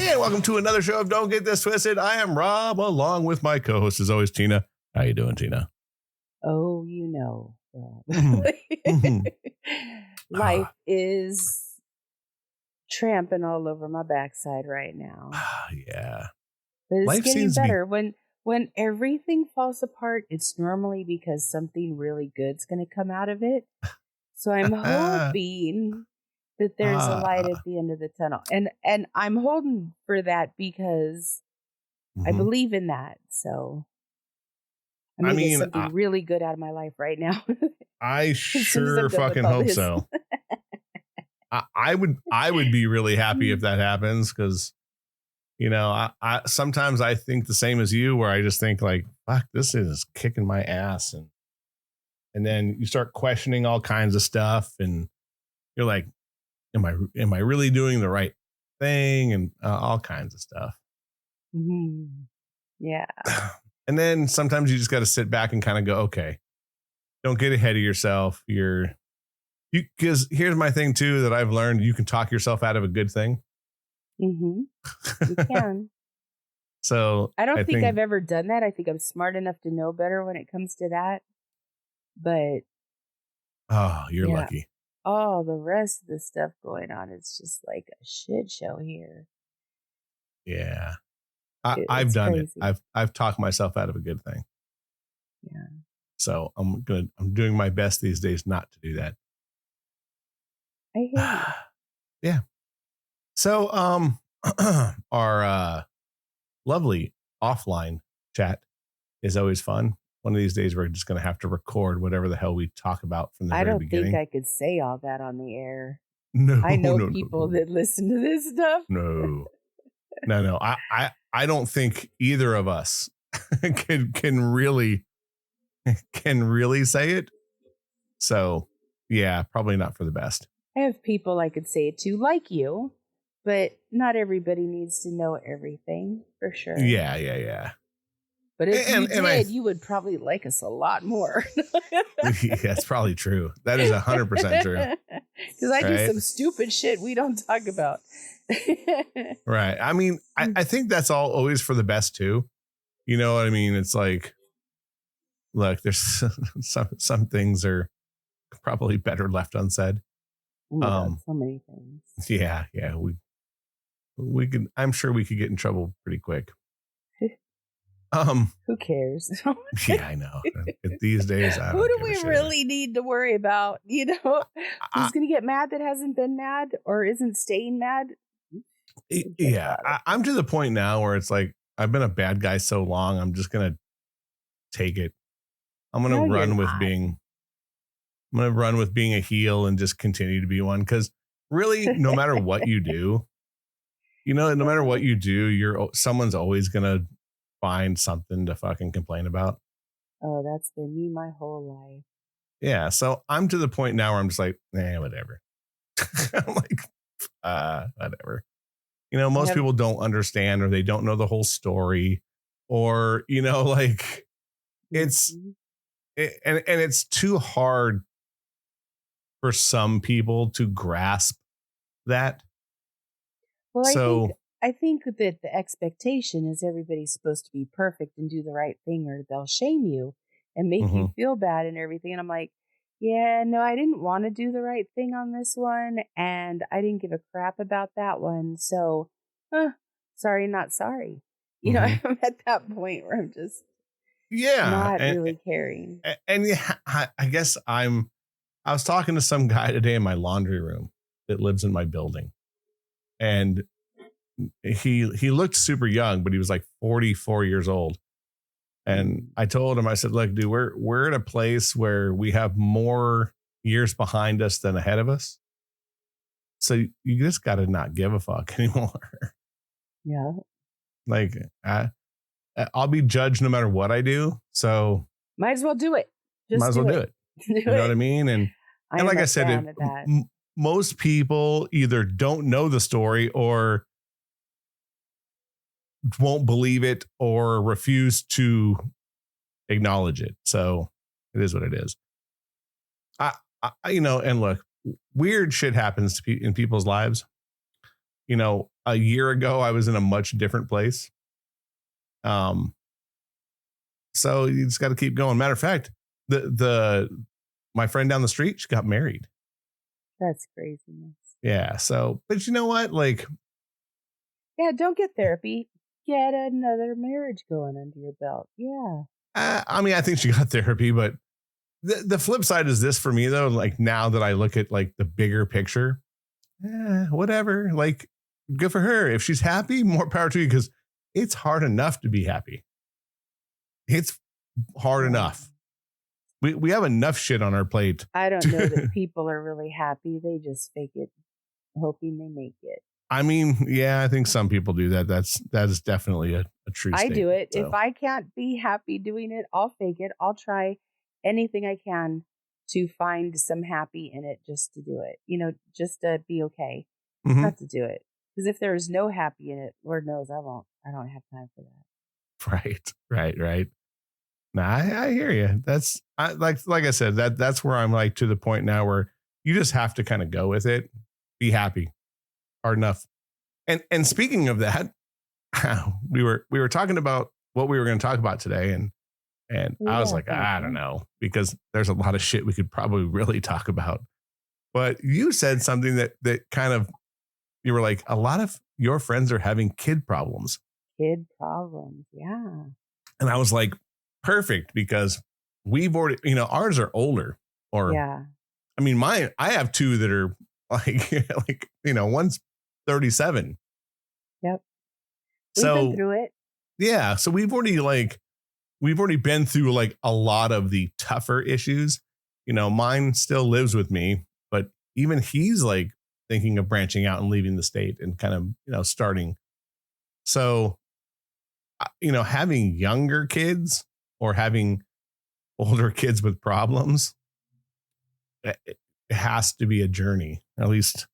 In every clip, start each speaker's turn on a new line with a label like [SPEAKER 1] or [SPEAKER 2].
[SPEAKER 1] And welcome to another show of Don't Get This Twisted. I am Rob, along with my co-host, as always, Tina. How you doing, Tina?
[SPEAKER 2] Oh, you know, life is tramping all over my backside right now.
[SPEAKER 1] Yeah.
[SPEAKER 2] But it's
[SPEAKER 1] Life
[SPEAKER 2] getting
[SPEAKER 1] seems to be-
[SPEAKER 2] better. When everything falls apart, it's normally because something really good's going to come out of it. So I'm hoping that there's a light at the end of the tunnel. And I'm holding for that because I believe in that. So I'm going to get something really good out of my life right now.
[SPEAKER 1] I sure fucking hope so. I would be really happy if that happens, because, you know, I sometimes I think the same as you, where I just think like, fuck, this is kicking my ass. And then you start questioning all kinds of stuff, and you're like, am I really doing the right thing? And all kinds of stuff.
[SPEAKER 2] Mm-hmm. Yeah.
[SPEAKER 1] And then sometimes you just got to sit back and kind of go, okay, don't get ahead of yourself. Because here's my thing too, that I've learned: you can talk yourself out of a good thing.
[SPEAKER 2] Mm-hmm. You can.
[SPEAKER 1] So
[SPEAKER 2] I don't think I've ever done that. I think I'm smart enough to know better when it comes to that. But
[SPEAKER 1] you're lucky.
[SPEAKER 2] Oh, the rest of the stuff going on, it's just like a shit show here.
[SPEAKER 1] Yeah. I've done
[SPEAKER 2] crazy.
[SPEAKER 1] it. I've talked myself out of a good thing.
[SPEAKER 2] Yeah.
[SPEAKER 1] So I'm doing my best these days not to do that.
[SPEAKER 2] I hear you.
[SPEAKER 1] Yeah. So our lovely offline chat is always fun. One of these days we're just going to have to record whatever the hell we talk about from the very beginning. I
[SPEAKER 2] don't think I could say all that on the air.
[SPEAKER 1] No,
[SPEAKER 2] I know people that listen to this stuff.
[SPEAKER 1] No. I don't think either of us can really say it. So yeah, probably not for the best.
[SPEAKER 2] I have people I could say it to, like you, but not everybody needs to know everything, for sure.
[SPEAKER 1] Yeah.
[SPEAKER 2] But if you did, you would probably like us a lot more.
[SPEAKER 1] Yeah, that's probably true. That is 100% true.
[SPEAKER 2] Because I do some stupid shit we don't talk about.
[SPEAKER 1] Right. I mean, I think that's always for the best too. You know what I mean? It's like, look, there's some things are probably better left unsaid.
[SPEAKER 2] Oh my God, so many things.
[SPEAKER 1] Yeah. We can. I'm sure we could get in trouble pretty quick.
[SPEAKER 2] Who cares?
[SPEAKER 1] Yeah, I know. These days,
[SPEAKER 2] who do we really need to worry about? You know, who's going to get mad that hasn't been mad or isn't staying mad?
[SPEAKER 1] Yeah, I'm to the point now where it's like, I've been a bad guy so long, I'm just going to take it. I'm going to run with being a heel and just continue to be one. Because really, no matter what you do, no matter what you do, someone's always going to find something to fucking complain about.
[SPEAKER 2] Oh, that's been me my whole life.
[SPEAKER 1] Yeah, so I'm to the point now where I'm just like, whatever. I'm like, whatever. Most people don't understand, or they don't know the whole story, or like it's and it's too hard for some people to grasp that.
[SPEAKER 2] Well, I think that the expectation is everybody's supposed to be perfect and do the right thing, or they'll shame you and make you feel bad and everything. And I'm like, yeah, no, I didn't want to do the right thing on this one, and I didn't give a crap about that one. So, sorry, not sorry. I'm at that point where I'm just not really caring.
[SPEAKER 1] And yeah, I guess I was talking to some guy today in my laundry room that lives in my building, and he looked super young, but he was like 44 years old. And I told him, I said, look, dude, we're at a place where we have more years behind us than ahead of us. So you just got to not give a fuck anymore.
[SPEAKER 2] Yeah.
[SPEAKER 1] Like, I'll be judged no matter what I do. So
[SPEAKER 2] might as well do it.
[SPEAKER 1] Might as well do it. You know what I mean? And like I said, most people either don't know the story or won't believe it or refuse to acknowledge it. So it is what it is. And look, weird shit happens in people's lives. a year ago I was in a much different place. So you just got to keep going. Matter of fact, my friend down the street, she got married.
[SPEAKER 2] That's craziness.
[SPEAKER 1] Yeah. So, but you know what? Like,
[SPEAKER 2] yeah, don't get therapy. Get another marriage going under your belt. Yeah.
[SPEAKER 1] I mean, I think she got therapy, but the flip side is this for me though. Like now that I look at like the bigger picture, whatever. Like, good for her. If she's happy, more power to you, because it's hard enough to be happy. It's hard enough. We have enough shit on our plate.
[SPEAKER 2] I don't know that people are really happy. They just fake it, hoping they make it.
[SPEAKER 1] I mean, yeah, I think some people do that. That is definitely a true statement.
[SPEAKER 2] I do it.
[SPEAKER 1] So.
[SPEAKER 2] If I can't be happy doing it, I'll fake it. I'll try anything I can to find some happy in it, just to do it. Just to be okay. Not to do it. Because if there's no happy in it, Lord knows I won't. I don't have time for that.
[SPEAKER 1] Right. No, I hear you. That's like I said, that's where I'm like to the point now where you just have to kind of go with it. Be happy. Hard enough. And speaking of that, we were talking about what we were going to talk about today, and I was like, I don't know, because there's a lot of shit we could probably really talk about. But you said something that kind of, you were like, a lot of your friends are having kid problems.
[SPEAKER 2] Kid problems, yeah.
[SPEAKER 1] And I was like, perfect, because we've already, ours are older. Or
[SPEAKER 2] yeah.
[SPEAKER 1] I mean, I have two that are like one's 37.
[SPEAKER 2] Yep. We've been through it.
[SPEAKER 1] Yeah. So we've already been through like a lot of the tougher issues. Mine still lives with me, but even he's like thinking of branching out and leaving the state and kind of, starting. So, having younger kids or having older kids with problems, it has to be a journey. At least,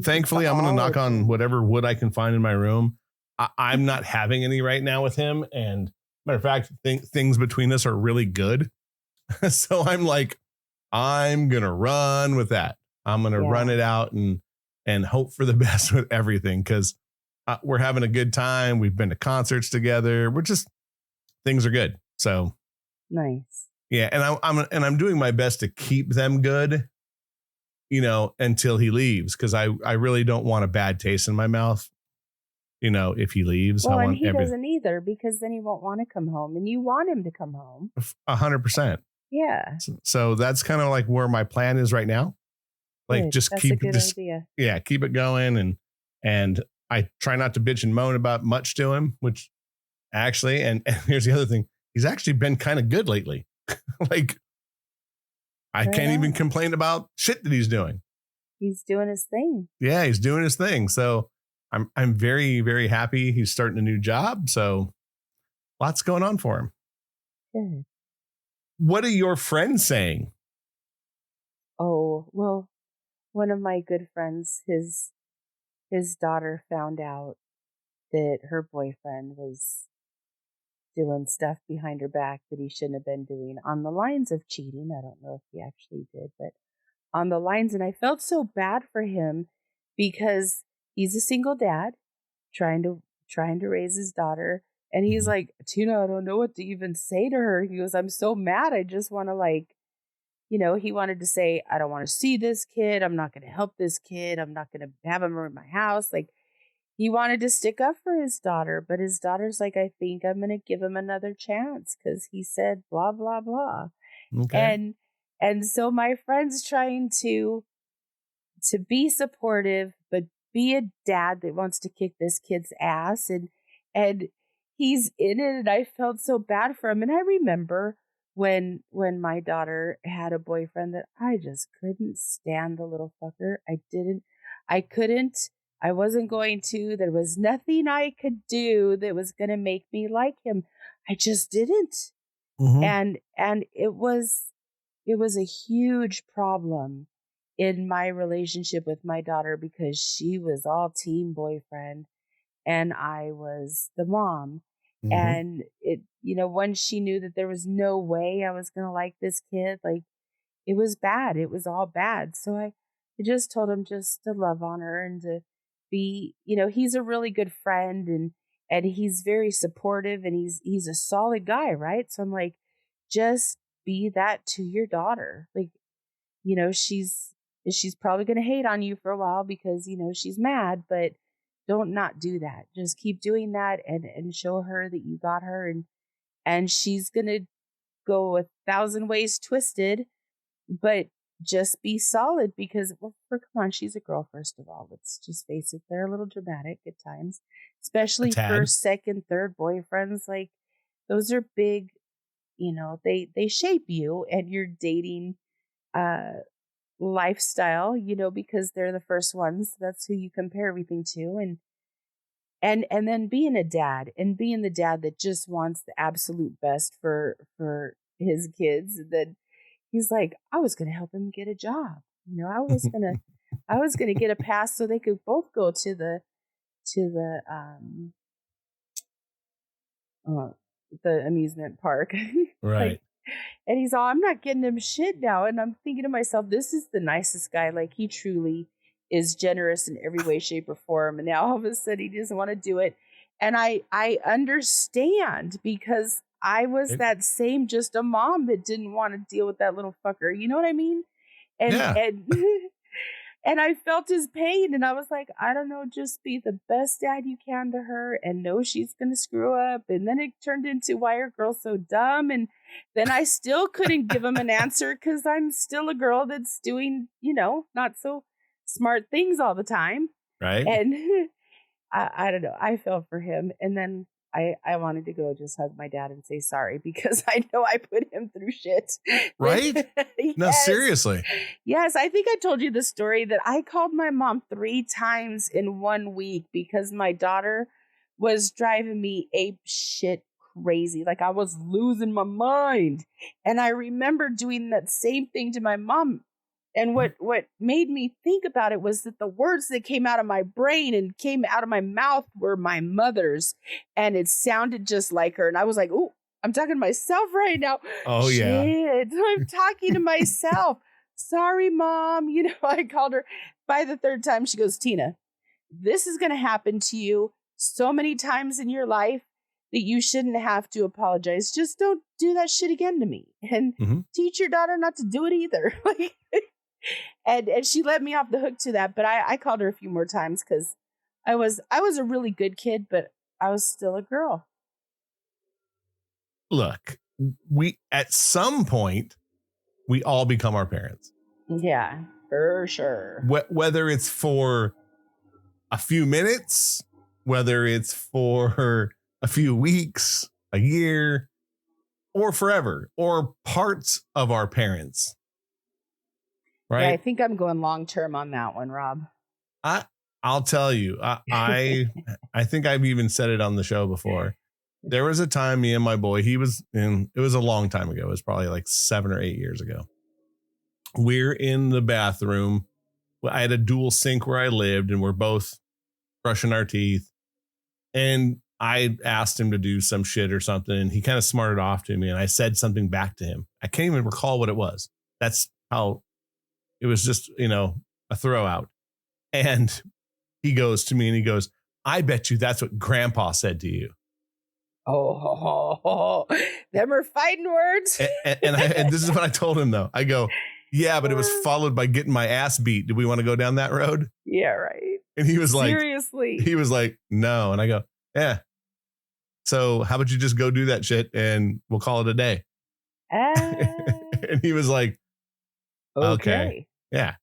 [SPEAKER 1] thankfully, I'm going to knock on whatever wood I can find in my room. I'm not having any right now with him. And matter of fact, things between us are really good. So I'm like, I'm going to run with that. I'm going to run it out and hope for the best with everything. Cause we're having a good time. We've been to concerts together. Things are good. So
[SPEAKER 2] nice.
[SPEAKER 1] Yeah. And I'm doing my best to keep them good, until he leaves. Cause I really don't want a bad taste in my mouth. If he leaves,
[SPEAKER 2] well, and he doesn't either, because then he won't want to come home, and you want him to come home.
[SPEAKER 1] 100%.
[SPEAKER 2] Yeah.
[SPEAKER 1] So that's kind of like where my plan is right now. Like,
[SPEAKER 2] good.
[SPEAKER 1] just
[SPEAKER 2] that's
[SPEAKER 1] keep
[SPEAKER 2] a good
[SPEAKER 1] this,
[SPEAKER 2] idea.
[SPEAKER 1] Yeah, keep it going, and I try not to bitch and moan about much to him, which actually, and here's the other thing, he's actually been kind of good lately. Like, I can't even complain about shit that he's doing.
[SPEAKER 2] He's doing his thing.
[SPEAKER 1] Yeah, he's doing his thing. So I'm very, very happy he's starting a new job. So lots going on for him.
[SPEAKER 2] Good.
[SPEAKER 1] What are your friends saying?
[SPEAKER 2] Oh, well, one of my good friends, his daughter found out that her boyfriend was doing stuff behind her back that he shouldn't have been doing, on the lines of cheating. I don't know if he actually did, but on the lines. And I felt so bad for him, because he's a single dad trying to raise his daughter. And he's like, Tina, I don't know what to even say to her. He goes, I'm so mad. I just want to he wanted to say, I don't want to see this kid. I'm not going to help this kid. I'm not going to have him in my house. Like, he wanted to stick up for his daughter, but his daughter's like, I think I'm going to give him another chance, because he said blah, blah, blah. Okay. And so my friend's trying to be supportive, but be a dad that wants to kick this kid's ass. And he's in it. And I felt so bad for him. And I remember when my daughter had a boyfriend that I just couldn't stand, the little fucker. I wasn't going to. There was nothing I could do that was going to make me like him. I just didn't. And it was a huge problem in my relationship with my daughter, because she was all team boyfriend and I was the mom. And it, once she knew that there was no way I was going to like this kid, like, it was bad. It was all bad. So I just told him just to love on her and to be, he's a really good friend and he's very supportive and he's a solid guy, right? So I'm like, just be that to your daughter. Like, she's probably going to hate on you for a while because, she's mad, but don't not do that. Just keep doing that and show her that you got her and she's going to go 1,000 ways twisted, but just be solid because, well, come on, she's a girl, first of all. Let's just face it. They're a little dramatic at times, especially first, second, third boyfriends. Like, those are big, they shape you and your dating lifestyle, because they're the first ones. That's who you compare everything to. And then being a dad and being the dad that just wants the absolute best for his kids. And then he's like, I was going to help him get a job. I was going to get a pass so they could both go to the amusement park.
[SPEAKER 1] Right.
[SPEAKER 2] Like, and he's all, I'm not getting him shit now. And I'm thinking to myself, this is the nicest guy. Like, he truly is generous in every way, shape, or form. And now all of a sudden he doesn't want to do it. And I understand because I was that same, just a mom that didn't want to deal with that little fucker. You know what I mean? And and I felt his pain and I was like, I don't know, just be the best dad you can to her and know she's going to screw up. And then it turned into, why are girls so dumb? And then I still couldn't give him an answer because I'm still a girl that's doing, not so smart things all the time.
[SPEAKER 1] Right.
[SPEAKER 2] And I don't know. I felt for him. And then I wanted to go just hug my dad and say sorry because I know I put him through shit.
[SPEAKER 1] Right?
[SPEAKER 2] Yes.
[SPEAKER 1] No, seriously.
[SPEAKER 2] Yes. I think I told you the story that I called my mom 3 times in 1 week because my daughter was driving me ape shit crazy. Like, I was losing my mind. And I remember doing that same thing to my mom. And what made me think about it was that the words that came out of my brain and came out of my mouth were my mother's. And it sounded just like her. And I was like, ooh, I'm talking to myself right now.
[SPEAKER 1] Oh,
[SPEAKER 2] shit,
[SPEAKER 1] yeah.
[SPEAKER 2] I'm talking to myself. Sorry, Mom. I called her. By the 3rd time, she goes, Tina, this is going to happen to you so many times in your life that you shouldn't have to apologize. Just don't do that shit again to me. And teach your daughter not to do it either. And she let me off the hook to that, but I called her a few more times because I was a really good kid, but I was still a girl.
[SPEAKER 1] Look, at some point we all become our parents.
[SPEAKER 2] Yeah, for sure.
[SPEAKER 1] Whether it's for a few minutes, whether it's for a few weeks, a year, or forever, or parts of our parents. Right.
[SPEAKER 2] Yeah, I think I'm going long term on that one, Rob.
[SPEAKER 1] I'll tell you, I think I've even said it on the show before. There was a time me and my boy, it was a long time ago. It was probably like 7 or 8 years ago. We're in the bathroom. I had a dual sink where I lived and we're both brushing our teeth. And I asked him to do some shit or something. And he kind of smarted off to me. And I said something back to him. I can't even recall what it was. That's how. It was just, a throw out. And he goes to me and he goes, I bet you that's what Grandpa said to you.
[SPEAKER 2] Oh, them are fighting words.
[SPEAKER 1] And this is what I told him, though. I go, yeah, but it was followed by getting my ass beat. Do we want to go down that road?
[SPEAKER 2] Yeah, right.
[SPEAKER 1] And he was like,
[SPEAKER 2] seriously?
[SPEAKER 1] He was like, no. And I go, yeah. So how about you just go do that shit and we'll call it a day. And he was like, okay. Yeah.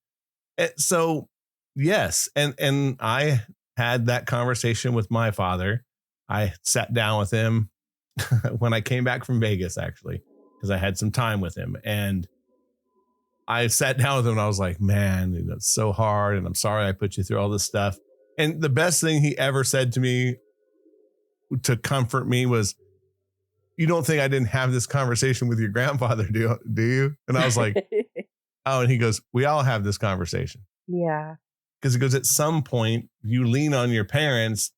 [SPEAKER 1] And so, yes. And I had that conversation with my father. I sat down with him when I came back from Vegas, actually, because I had some time with him. And I sat down with him and I was like, man, it's so hard. And I'm sorry I put you through all this stuff. And the best thing he ever said to me to comfort me was, you don't think I didn't have this conversation with your grandfather, do you? And I was like, oh, and he goes, we all have this conversation.
[SPEAKER 2] Yeah.
[SPEAKER 1] Because it goes, at some point you lean on your parents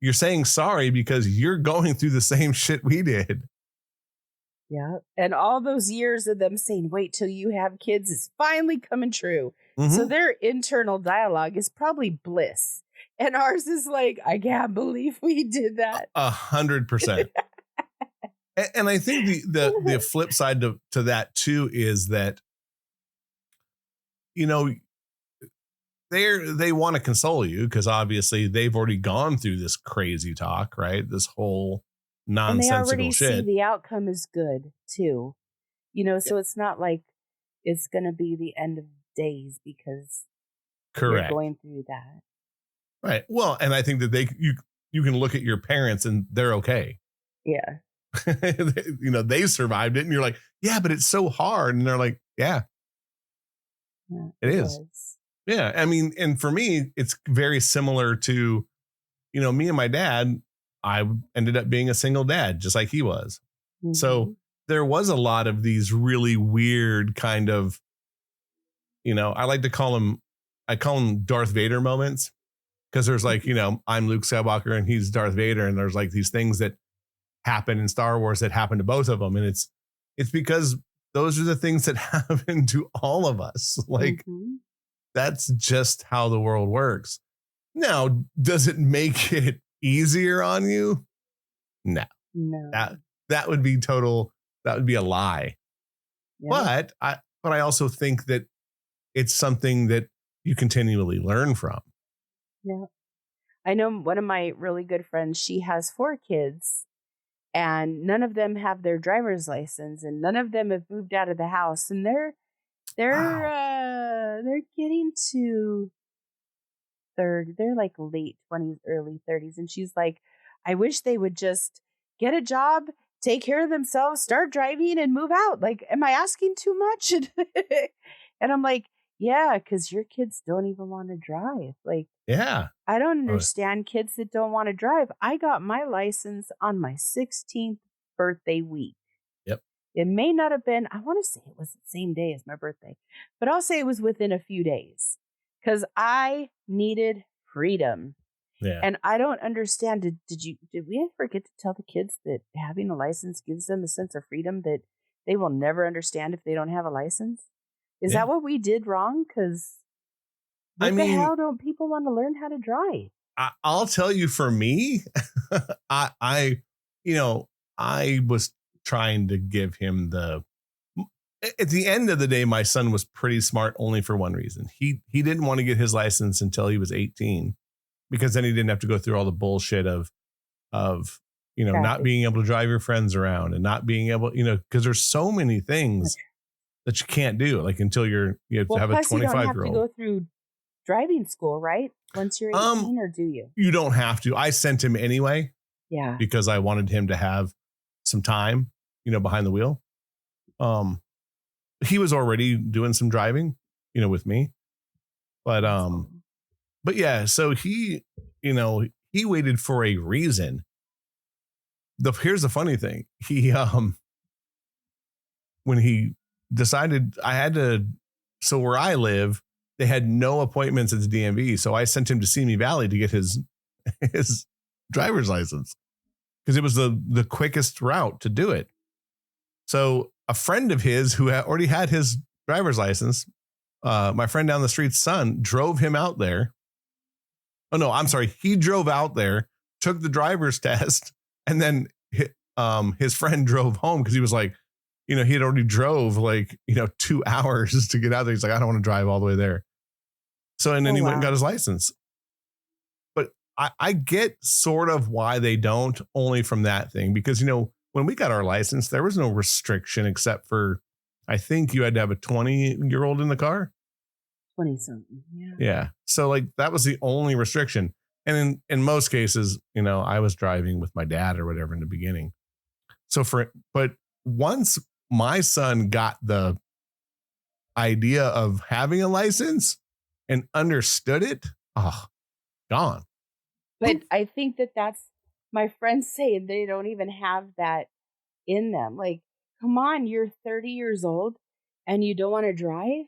[SPEAKER 1] you're saying sorry because you're going through the same shit we did.
[SPEAKER 2] Yeah. And all those years of them saying, wait till you have kids is finally coming true. Mm-hmm. So their internal dialogue is probably bliss. And ours is like, I can't believe we did that.
[SPEAKER 1] 100%. And I think the flip side to that too is that, you know, they want to console you because obviously they've already gone through this crazy talk, right? This whole nonsensical
[SPEAKER 2] and they already
[SPEAKER 1] shit.
[SPEAKER 2] see the outcome is good too, you know. So it's not like it's going to be the end of days because
[SPEAKER 1] correct,
[SPEAKER 2] you're going through that,
[SPEAKER 1] right? Well, and I think that you can look at your parents and they're okay.
[SPEAKER 2] Yeah.
[SPEAKER 1] You know, they survived it, and you're like, yeah, but it's so hard, and they're like, yeah it is. Yeah, I mean, and for me, it's very similar to, you know, me and my dad. I ended up being a single dad, just like he was. Mm-hmm. So there was a lot of these really weird kind of, you know, I call them Darth Vader moments, because there's like, you know, I'm Luke Skywalker and he's Darth Vader, and there's like these things that happen in Star Wars that happen to both of them, and it's because those are the things that happen to all of us. Like, that's just how the world works. Now, does it make it easier on you? No. That would be a lie. Yeah. But I also think that it's something that you continually learn from.
[SPEAKER 2] Yeah. I know one of my really good friends, she has 4 kids, and none of them have their driver's license, and none of them have moved out of the house, and they're getting to they're like late 20s, early 30s, and she's like, I wish they would just get a job, take care of themselves, start driving, and move out. Like, am I asking too much? And I'm like, yeah, because your kids don't even want to drive. Like, yeah, I don't understand kids that don't want to drive. I got my license on my 16th birthday week. Yep. It may not have been, I want to say it was the same day as my birthday, but I'll say it was within a few days because I needed freedom. Yeah. And I don't understand. Did we ever get to tell the kids that having a license gives them a sense of freedom that they will never understand if they don't have a license? Is that what we did wrong? Because the hell don't people want to learn how to drive?
[SPEAKER 1] I'll tell you, for me, I was trying to give him at the end of the day, my son was pretty smart only for one reason. He didn't want to get his license until he was 18, because then he didn't have to go through all the bullshit of not being able to drive your friends around and not being able, because there's so many things that you can't do, like, until you have to have a 25-year-old. You don't have to
[SPEAKER 2] go through driving school, right? Once you're 18, or do you?
[SPEAKER 1] You don't have to. I sent him anyway. Yeah. Because I wanted him to have some time, behind the wheel. He was already doing some driving, with me. But yeah, so he waited for a reason. Here's the funny thing. He when he decided so where I live, they had no appointments at the DMV. So I sent him to Simi Valley to get his driver's license, because it was the quickest route to do it. So a friend of his who already had his driver's license, my friend down the street's son, drove him out there. Oh, no, I'm sorry. He drove out there, took the driver's test, and then his friend drove home, because he was like, he had already drove 2 hours to get out there. He's like, I don't want to drive all the way there. So, and then he went and got his license. But I get sort of why they don't, only from that thing, because, when we got our license, there was no restriction except for, I think you had to have a 20-year-old in the car.
[SPEAKER 2] 20-something. Yeah.
[SPEAKER 1] Yeah. So that was the only restriction. And in most cases, I was driving with my dad or whatever in the beginning. But once my son got the idea of having a license and understood it, gone.
[SPEAKER 2] But I think that's, my friends say they don't even have that in them. Like, come on, you're 30 years old and you don't want to drive?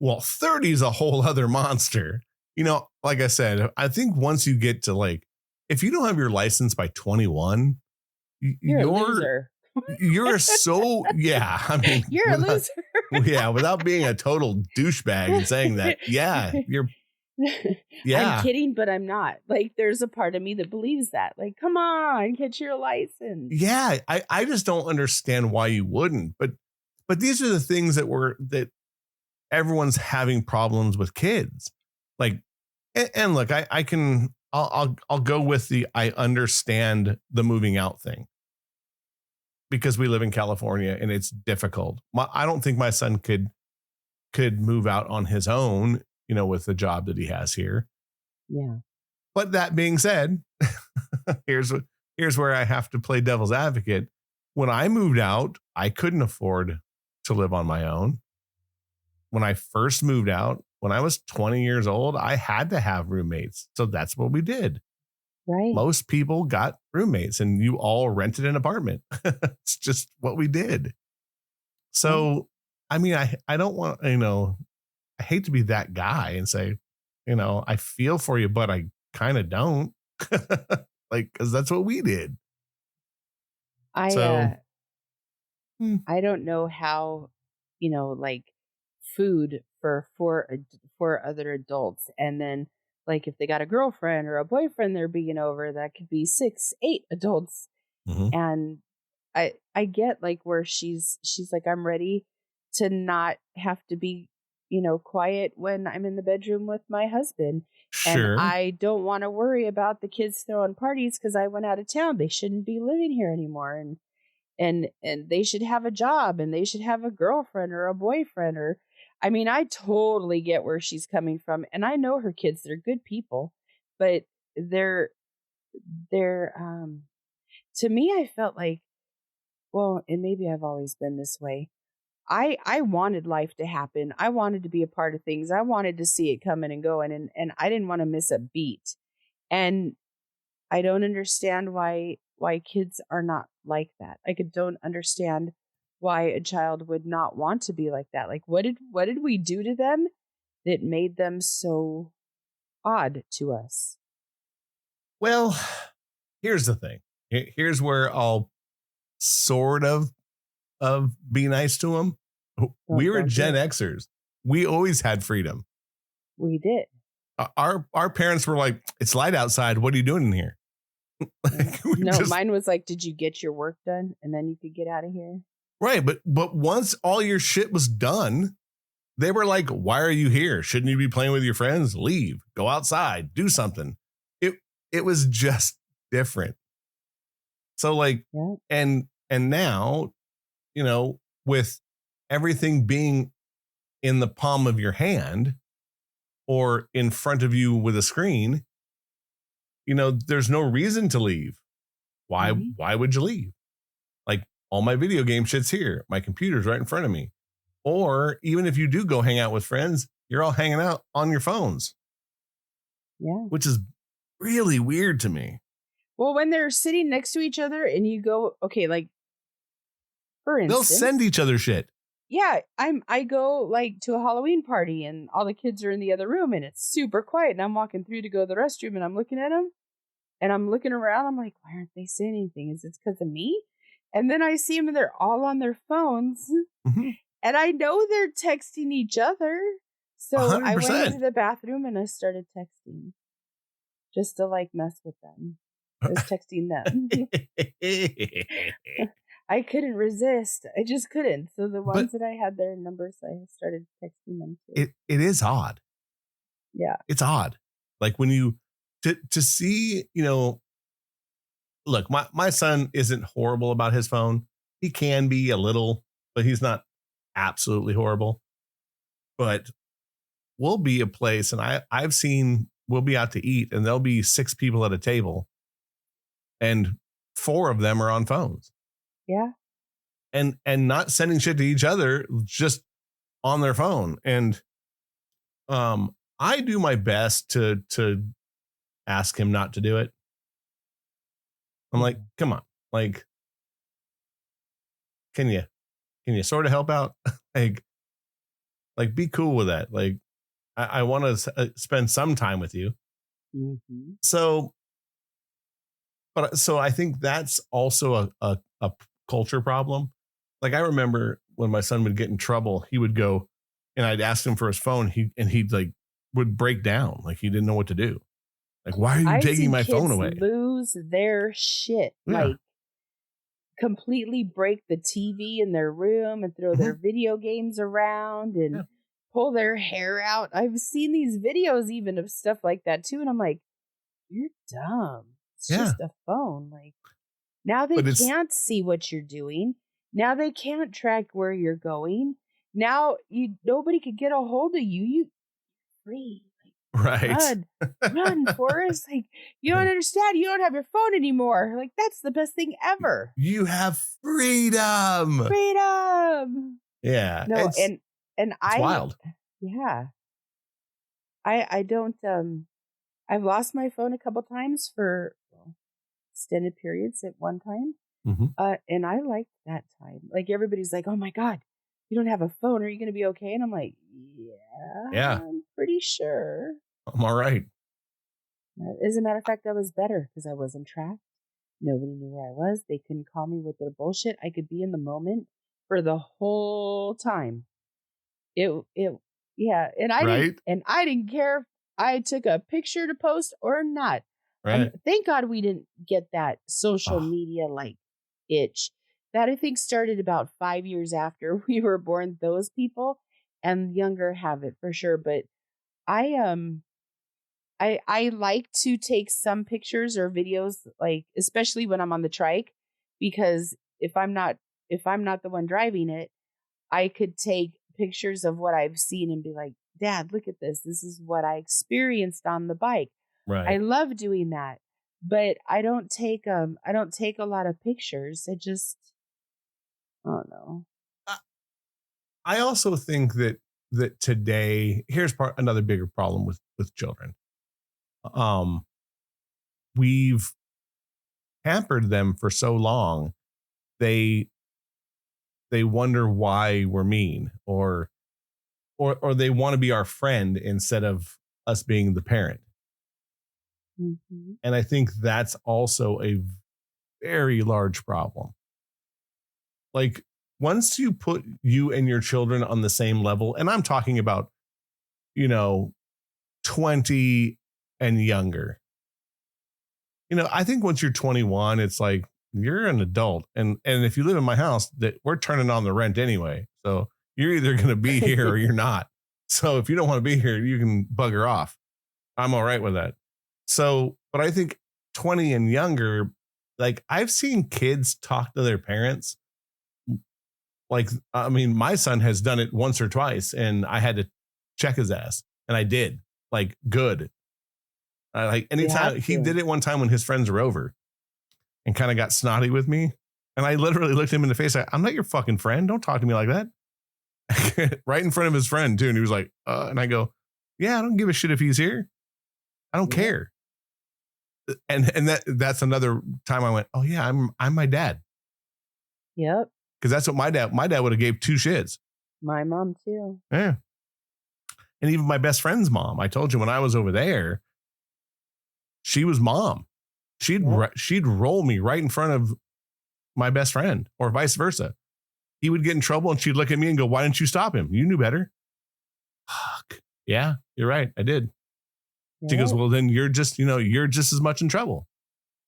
[SPEAKER 1] Well, 30 is a whole other monster. Like I said, I think once you get to if you don't have your license by 21,
[SPEAKER 2] you're a loser.
[SPEAKER 1] You're I mean,
[SPEAKER 2] you're a loser.
[SPEAKER 1] Yeah, without being a total douchebag and saying that, yeah,
[SPEAKER 2] I'm
[SPEAKER 1] Yeah.
[SPEAKER 2] kidding, but I'm not. Like, there's a part of me that believes that. Like, come on, get your license.
[SPEAKER 1] Yeah. I just don't understand why you wouldn't. But these are the things that everyone's having problems with kids. Like, and look, I'll go with I understand the moving out thing because we live in California and it's difficult. I don't think my son could move out on his own, with the job that he has here.
[SPEAKER 2] Yeah.
[SPEAKER 1] But that being said, here's where I have to play devil's advocate. When I moved out, I couldn't afford to live on my own. When I first moved out, when I was 20 years old, I had to have roommates. So that's what we did.
[SPEAKER 2] Right.
[SPEAKER 1] Most people got roommates and you all rented an apartment. It's just what we did. So, I mean, I don't want, I hate to be that guy and say, I feel for you, but I kind of don't. Like, because that's what we did.
[SPEAKER 2] I don't know how, like food for other adults, and then like if they got a girlfriend or a boyfriend they're being over, that could be 6-8 adults.
[SPEAKER 1] Mm-hmm.
[SPEAKER 2] And I get like where she's like, I'm ready to not have to be quiet when I'm in the bedroom with my husband.
[SPEAKER 1] Sure.
[SPEAKER 2] And I don't want to worry about the kids throwing parties because I went out of town. They shouldn't be living here anymore, and they should have a job, and they should have a girlfriend or a boyfriend. Or I mean, I totally get where she's coming from, and I know her kids, they're good people, but they're to me, I felt like, well, and maybe I've always been this way. I wanted life to happen. I wanted to be a part of things. I wanted to see it coming and going, and I didn't want to miss a beat. And I don't understand why kids are not like that. I don't understand why a child would not want to be like that. Like, what did we do to them that made them so odd to us?
[SPEAKER 1] Well, here's the thing. Here's where I'll sort of be nice to them. We were Gen Xers. We always had freedom.
[SPEAKER 2] We did.
[SPEAKER 1] Our parents were like, it's light outside. What are you doing in here?
[SPEAKER 2] Mine was like, did you get your work done? And then you could get out of here.
[SPEAKER 1] Right. But once all your shit was done, they were like, why are you here? Shouldn't you be playing with your friends? Leave, go outside, do something. It was just different. So like, yeah. And now, with everything being in the palm of your hand or in front of you with a screen, there's no reason to leave. Why would you leave? Like, all my video game shit's here. My computer's right in front of me. Or even if you do go hang out with friends, you're all hanging out on your phones.
[SPEAKER 2] Yeah.
[SPEAKER 1] Which is really weird to me.
[SPEAKER 2] Well, when they're sitting next to each other and you go, okay, like, for instance,
[SPEAKER 1] they'll send each other shit.
[SPEAKER 2] Yeah, I go like to a Halloween party and all the kids are in the other room and it's super quiet, and I'm walking through to go to the restroom and I'm looking at them and I'm looking around. I'm like, why aren't they saying anything? Is it because of me? And then I see them and they're all on their phones, and I know they're texting each other. So 100%. I went into the bathroom and I started texting just to like mess with them. I was texting them. I couldn't resist. I just couldn't. So the ones that I had their numbers, I started texting them too.
[SPEAKER 1] It is odd.
[SPEAKER 2] Yeah.
[SPEAKER 1] It's odd. Like when you to see, look, my son isn't horrible about his phone. He can be a little, but he's not absolutely horrible. But we'll be a place, and I've seen, we'll be out to eat and there'll be 6 people at a table and 4 of them are on phones.
[SPEAKER 2] Yeah.
[SPEAKER 1] And not sending shit to each other, just on their phone. And I do my best to ask him not to do it. I'm like, come on, like, can you sort of help out? like be cool with that. Like, I want to spend some time with you.
[SPEAKER 2] Mm-hmm.
[SPEAKER 1] So I think that's also a culture problem. Like, I remember when my son would get in trouble, he would go and I'd ask him for his phone. He'd like would break down. Like he didn't know what to do. Like, why are you taking my phone away?
[SPEAKER 2] Lose their shit.
[SPEAKER 1] Yeah.
[SPEAKER 2] Like completely break the TV in their room and throw their video games around and pull their hair out. I've seen these videos even of stuff like that too. And I'm like, you're dumb. It's just a phone. Like now they can't see what you're doing. Now they can't track where you're going. Now nobody could get a hold of you. You free.
[SPEAKER 1] Right.
[SPEAKER 2] Run, Forrest. Like, you don't understand. You don't have your phone anymore. Like, that's the best thing ever.
[SPEAKER 1] You have freedom.
[SPEAKER 2] Freedom.
[SPEAKER 1] Yeah.
[SPEAKER 2] No, and
[SPEAKER 1] it's wild.
[SPEAKER 2] Yeah. I don't, I've lost my phone a couple times for extended periods at one time. And I liked that time. Like, everybody's like, oh my God, you don't have a phone. Are you going to be okay? And I'm like, yeah, I'm pretty sure.
[SPEAKER 1] I'm all right.
[SPEAKER 2] As a matter of fact, I was better because I wasn't tracked. Nobody knew where I was. They couldn't call me with their bullshit. I could be in the moment for the whole time. And I didn't care if I took a picture to post or not.
[SPEAKER 1] Right.
[SPEAKER 2] Thank God we didn't get that social media like itch. That I think started about 5 years after we were born. Those people and younger have it for sure. But I like to take some pictures or videos, like especially when I'm on the trike, because if I'm not the one driving it, I could take pictures of what I've seen and be like, Dad, look at this. This is what I experienced on the bike.
[SPEAKER 1] Right.
[SPEAKER 2] I love doing that, but I don't take a lot of pictures. I don't know.
[SPEAKER 1] I also think that today, here's another bigger problem with children. We've hampered them for so long. They wonder why we're mean or they want to be our friend instead of us being the parent. And I think that's also a very large problem. Like once you put you and your children on the same level, and I'm talking about, 20 and younger. I think once you're 21, it's like you're an adult. And if you live in my house, that we're turning on the rent anyway. So you're either going to be here or you're not. So if you don't want to be here, you can bugger off. I'm all right with that. So, but I think 20 and younger, like I've seen kids talk to their parents. Like, I mean, my son has done it once or twice and I had to check his ass and I did like good. Like anytime he did it one time when his friends were over and kind of got snotty with me. And I literally looked him in the face. I'm not your fucking friend. Don't talk to me like that. Right in front of his friend too. And he was like, and I go, yeah, I don't give a shit if he's here. I don't care. And that's another time I went, oh yeah, I'm my dad.
[SPEAKER 2] Yep.
[SPEAKER 1] Cause that's what my dad would have gave two shits.
[SPEAKER 2] My mom too.
[SPEAKER 1] Yeah. And even my best friend's mom, I told you when I was over there, she was mom. She'd roll me right in front of my best friend or vice versa. He would get in trouble and she'd look at me and go, why didn't you stop him? You knew better. Fuck. Yeah, you're right. I did. Yeah. She goes, well, then you're just as much in trouble.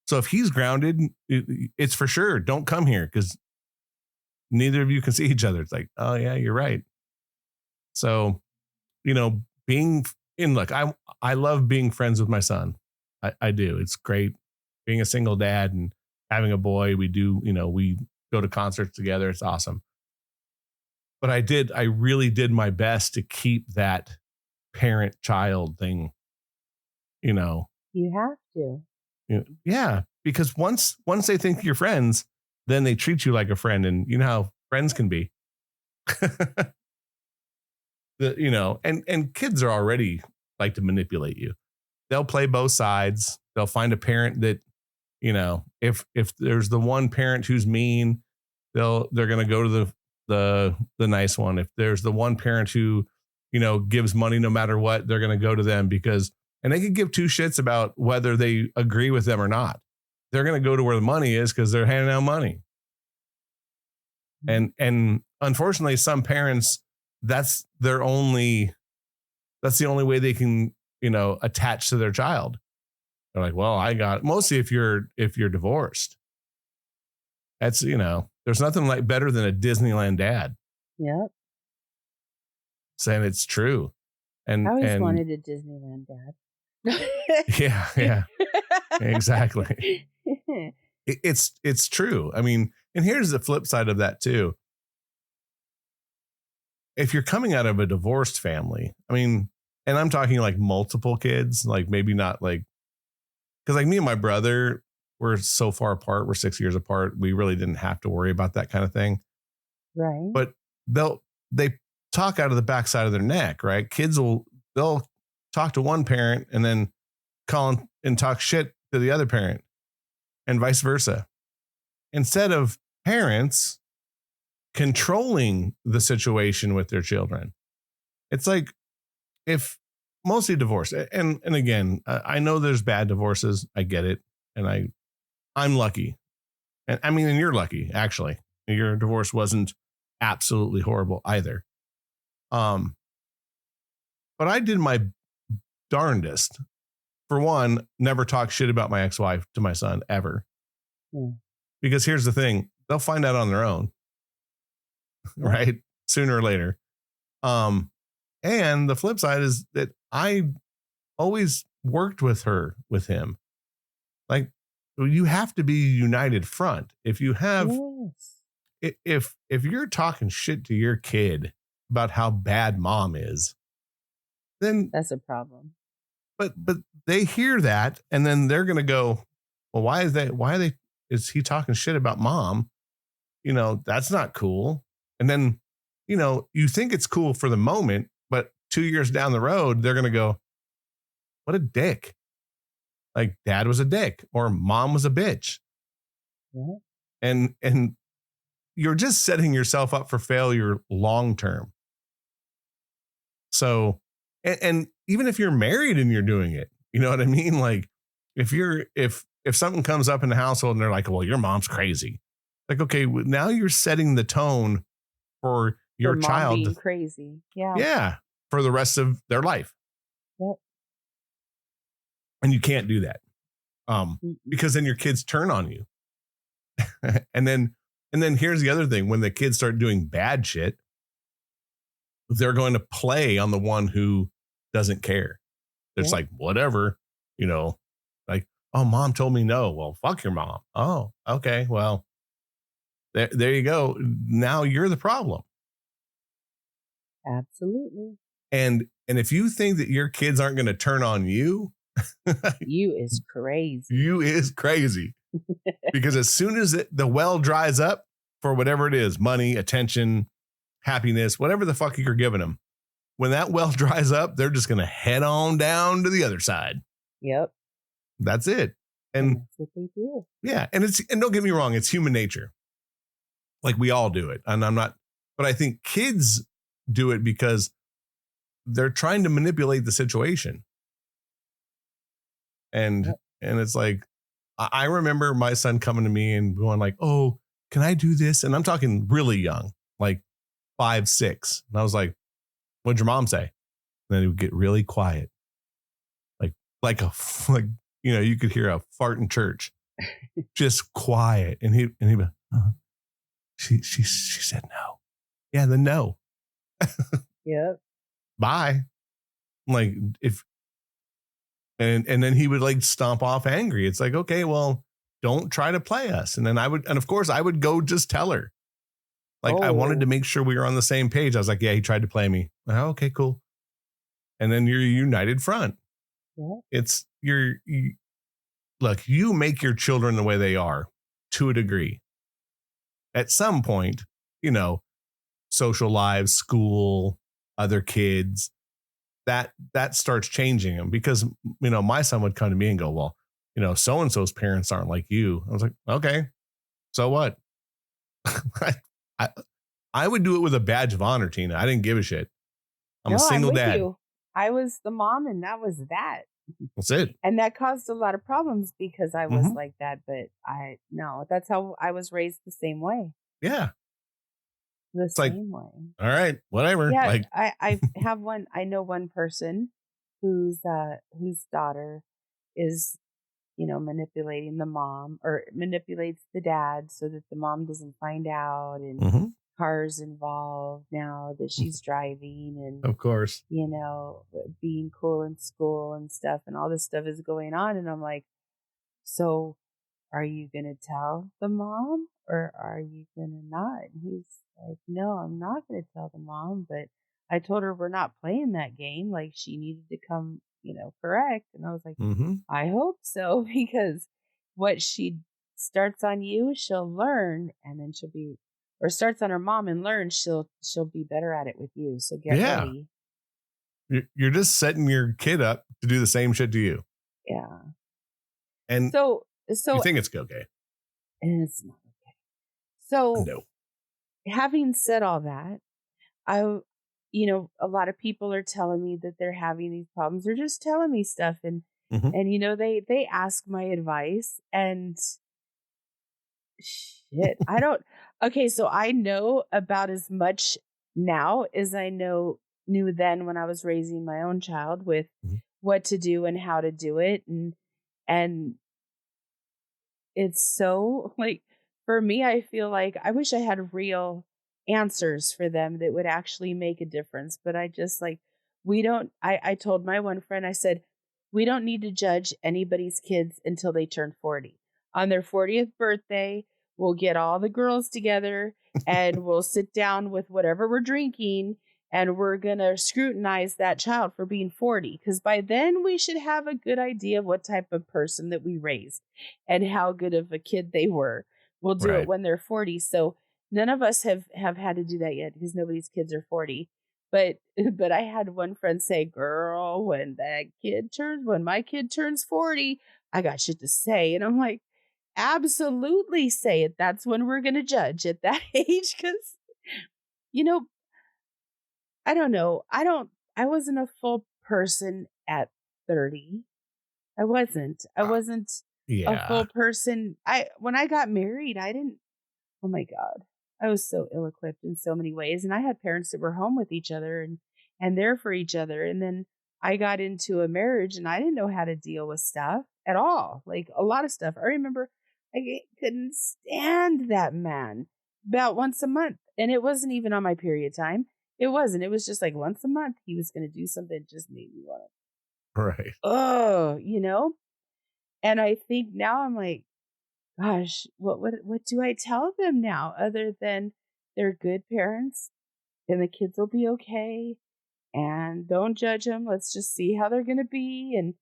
[SPEAKER 1] So if he's grounded, it's for sure. Don't come here because neither of you can see each other. It's like, oh yeah, you're right. So, being in, look, I love being friends with my son. I do. It's great being a single dad and having a boy. We do, we go to concerts together. It's awesome. But I really did my best to keep that parent-child thing, You
[SPEAKER 2] have to.
[SPEAKER 1] Yeah. Because once they think you're friends, then they treat you like a friend. And you know how friends can be. And kids are already like to manipulate you. They'll play both sides. They'll find a parent that, if there's the one parent who's mean, they're going to go to the nice one. If there's the one parent who, gives money no matter what, they're going to go to them and they could give two shits about whether they agree with them or not. They're going to go to where the money is because they're handing out money. And unfortunately, some parents, that's their only that's the only way they can, attach to their child. They're like, well, mostly if you're divorced, that's, there's nothing like better than a Disneyland dad.
[SPEAKER 2] Yep.
[SPEAKER 1] Saying it's true. And
[SPEAKER 2] I always wanted a Disneyland dad.
[SPEAKER 1] Yeah, exactly. It's true. I mean, and here's the flip side of that too. If you're coming out of a divorced family, I mean, and I'm talking like multiple kids, like maybe not like, because like me and my brother, we're so far apart. We're 6 years apart. We really didn't have to worry about that kind of thing.
[SPEAKER 2] Right.
[SPEAKER 1] But they talk out of the backside of their neck, right? They'll talk to one parent and then call and talk shit to the other parent and vice versa. Instead of parents controlling the situation with their children. It's like, if mostly divorce, and again, I know there's bad divorces. I get it. And I'm lucky. And I mean, and you're lucky, actually. Your divorce wasn't absolutely horrible either. But I did my darndest. For one, never talk shit about my ex-wife to my son ever. Yeah. Because here's the thing, they'll find out on their own. Yeah. Right? Sooner or later. And the flip side is that I always worked with him. Like, you have to be united front. If you have, yes. If you're talking shit to your kid about how bad mom is, then
[SPEAKER 2] that's a problem.
[SPEAKER 1] But they hear that and then they're going to go, well, is he talking shit about mom? That's not cool. And then, you think it's cool for the moment, but 2 years down the road, they're going to go, what a dick. Like, dad was a dick or mom was a bitch. Yeah. And you're just setting yourself up for failure long-term. So, and even if you're married and you're doing it, you know what I mean? Like, if something comes up in the household and they're like, well, your mom's crazy. Like, okay, now you're setting the tone for your child
[SPEAKER 2] being crazy. Yeah.
[SPEAKER 1] Yeah. For the rest of their life.
[SPEAKER 2] Yep.
[SPEAKER 1] And you can't do that. Because then your kids turn on you. and then here's the other thing. When the kids start doing bad shit, they're going to play on the one who doesn't care. It's like, whatever, like, oh, mom told me no. Well, fuck your mom. Oh, okay. Well, there you go. Now you're the problem.
[SPEAKER 2] Absolutely.
[SPEAKER 1] And if you think that your kids aren't going to turn on you,
[SPEAKER 2] you is crazy.
[SPEAKER 1] You is crazy. Because as soon as the well dries up for whatever it is, money, attention, happiness, whatever the fuck you're giving them, when that well dries up, they're just going to head on down to the other side.
[SPEAKER 2] Yep.
[SPEAKER 1] That's it. And
[SPEAKER 2] that's what they do.
[SPEAKER 1] Yeah. And don't get me wrong, it's human nature. Like, we all do it. And but I think kids do it because they're trying to manipulate the situation. And it's like, I remember my son coming to me and going like, oh, can I do this? And I'm talking really young, like 5, 6. And I was like, what'd your mom say? And then he would get really quiet. Like you could hear a fart in church, just quiet. And he'd be, she said no. Yeah, then no.
[SPEAKER 2] Yep.
[SPEAKER 1] Bye. Like, and then he would like stomp off angry. It's like, okay, well, don't try to play us. And then of course I would go just tell her. Like, I wanted to make sure we were on the same page. I was like, yeah, he tried to play me. Oh, okay, cool. And then you're a united front. Yeah. Look, you make your children the way they are to a degree. At some point, social lives, school, other kids, that starts changing them, because, my son would come to me and go, well, so-and-so's parents aren't like you. I was like, okay, so what? I would do it with a badge of honor, Tina. I didn't give a shit. I'm a single dad. You.
[SPEAKER 2] I was the mom, and that was that.
[SPEAKER 1] That's it.
[SPEAKER 2] And that caused a lot of problems because I was like that. But that's how I was raised the same way.
[SPEAKER 1] Yeah.
[SPEAKER 2] the
[SPEAKER 1] it's like,
[SPEAKER 2] same way.
[SPEAKER 1] all right, whatever.
[SPEAKER 2] Yeah,
[SPEAKER 1] Like,
[SPEAKER 2] I know one person whose daughter is, manipulating the mom or manipulates the dad so that the mom doesn't find out, and
[SPEAKER 1] mm-hmm.
[SPEAKER 2] cars involved now that she's driving, and
[SPEAKER 1] Of course.
[SPEAKER 2] being cool in school and stuff, and all this stuff is going on, and I'm like, so are you going to tell the mom or are you going to not? And he's like, no, I'm not going to tell the mom, but I told her we're not playing that game. Like, she needed to come, correct. And I was like,
[SPEAKER 1] Mm-hmm.
[SPEAKER 2] I hope so, because what she starts on you, she'll learn, and then or starts on her mom and learns, she'll be better at it with you. So get ready.
[SPEAKER 1] You're just setting your kid up to do the same shit to you.
[SPEAKER 2] Yeah.
[SPEAKER 1] And
[SPEAKER 2] so
[SPEAKER 1] you think it's okay.
[SPEAKER 2] And it's not okay. So
[SPEAKER 1] no.
[SPEAKER 2] Having said all that, a lot of people are telling me that they're having these problems. They're just telling me stuff, and
[SPEAKER 1] mm-hmm.
[SPEAKER 2] and they ask my advice, and shit, I don't. Okay, so I know about as much now as I knew then when I was raising my own child, with
[SPEAKER 1] mm-hmm.
[SPEAKER 2] what to do and how to do it, and it's so, like, for me, I feel like I wish I had real answers for them that would actually make a difference. But I just, like, I told my one friend, I said, we don't need to judge anybody's kids until they turn 40. On their 40th birthday, we'll get all the girls together and we'll sit down with whatever we're drinking, and we're going to scrutinize that child for being 40. Because by then we should have a good idea of what type of person that we raised and how good of a kid they were. We'll do it when they're 40. So none of us have had to do that yet, because nobody's kids are 40. But I had one friend say, girl, when my kid turns 40, I got shit to say. And I'm like, absolutely say it. That's when we're going to judge at that age. Because, I don't know. I wasn't a full person at 30. I wasn't a full person. When I got married, oh my God, I was so ill-equipped in so many ways. And I had parents that were home with each other and there for each other. And then I got into a marriage and I didn't know how to deal with stuff at all. Like, a lot of stuff. I remember I couldn't stand that man about once a month. And it wasn't even on my period time. It wasn't. It was just like once a month he was going to do something that just made me want to.
[SPEAKER 1] Right.
[SPEAKER 2] Oh, And I think now I'm like, gosh, what do I tell them now, other than they're good parents and the kids will be okay, and don't judge them. Let's just see how they're going to be.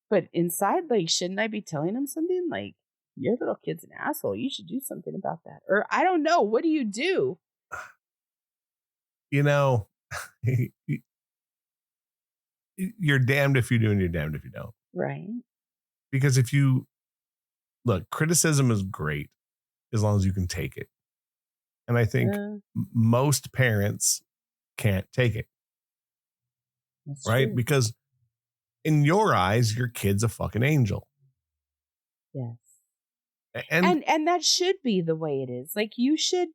[SPEAKER 2] But inside, like, shouldn't I be telling them something like, your little kid's an asshole, you should do something about that? Or I don't know. What do you do?
[SPEAKER 1] You're damned if you do and you're damned if you don't.
[SPEAKER 2] Right.
[SPEAKER 1] Because criticism is great as long as you can take it. And I think most parents can't take it.
[SPEAKER 2] That's
[SPEAKER 1] right?
[SPEAKER 2] true.
[SPEAKER 1] Because in your eyes, your kid's a fucking angel.
[SPEAKER 2] Yes.
[SPEAKER 1] And
[SPEAKER 2] that should be the way it is. Like, you should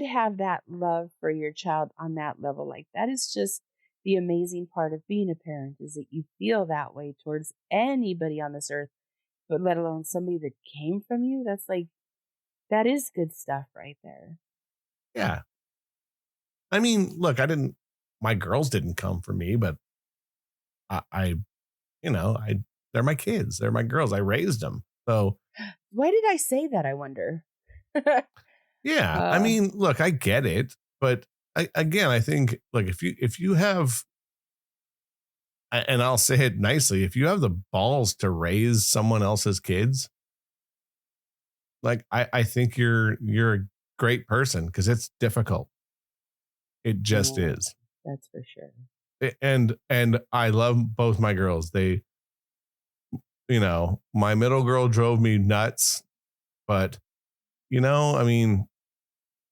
[SPEAKER 2] have that love for your child on that level. Like, that is just the amazing part of being a parent, is that you feel that way towards anybody on this earth, but let alone somebody that came from you. That's like, that is good stuff right there.
[SPEAKER 1] Yeah. I mean, look, my girls didn't come from me, but they're my kids. They're my girls. I raised them. So
[SPEAKER 2] why did I say that, I wonder?
[SPEAKER 1] Yeah. I mean, look, I get it, but I think, like, if you have, and I'll say it nicely, if you have the balls to raise someone else's kids, like, I think you're a great person, because it's difficult. It just is.
[SPEAKER 2] That's for sure.
[SPEAKER 1] And I love both my girls. They, my middle girl drove me nuts, but I mean,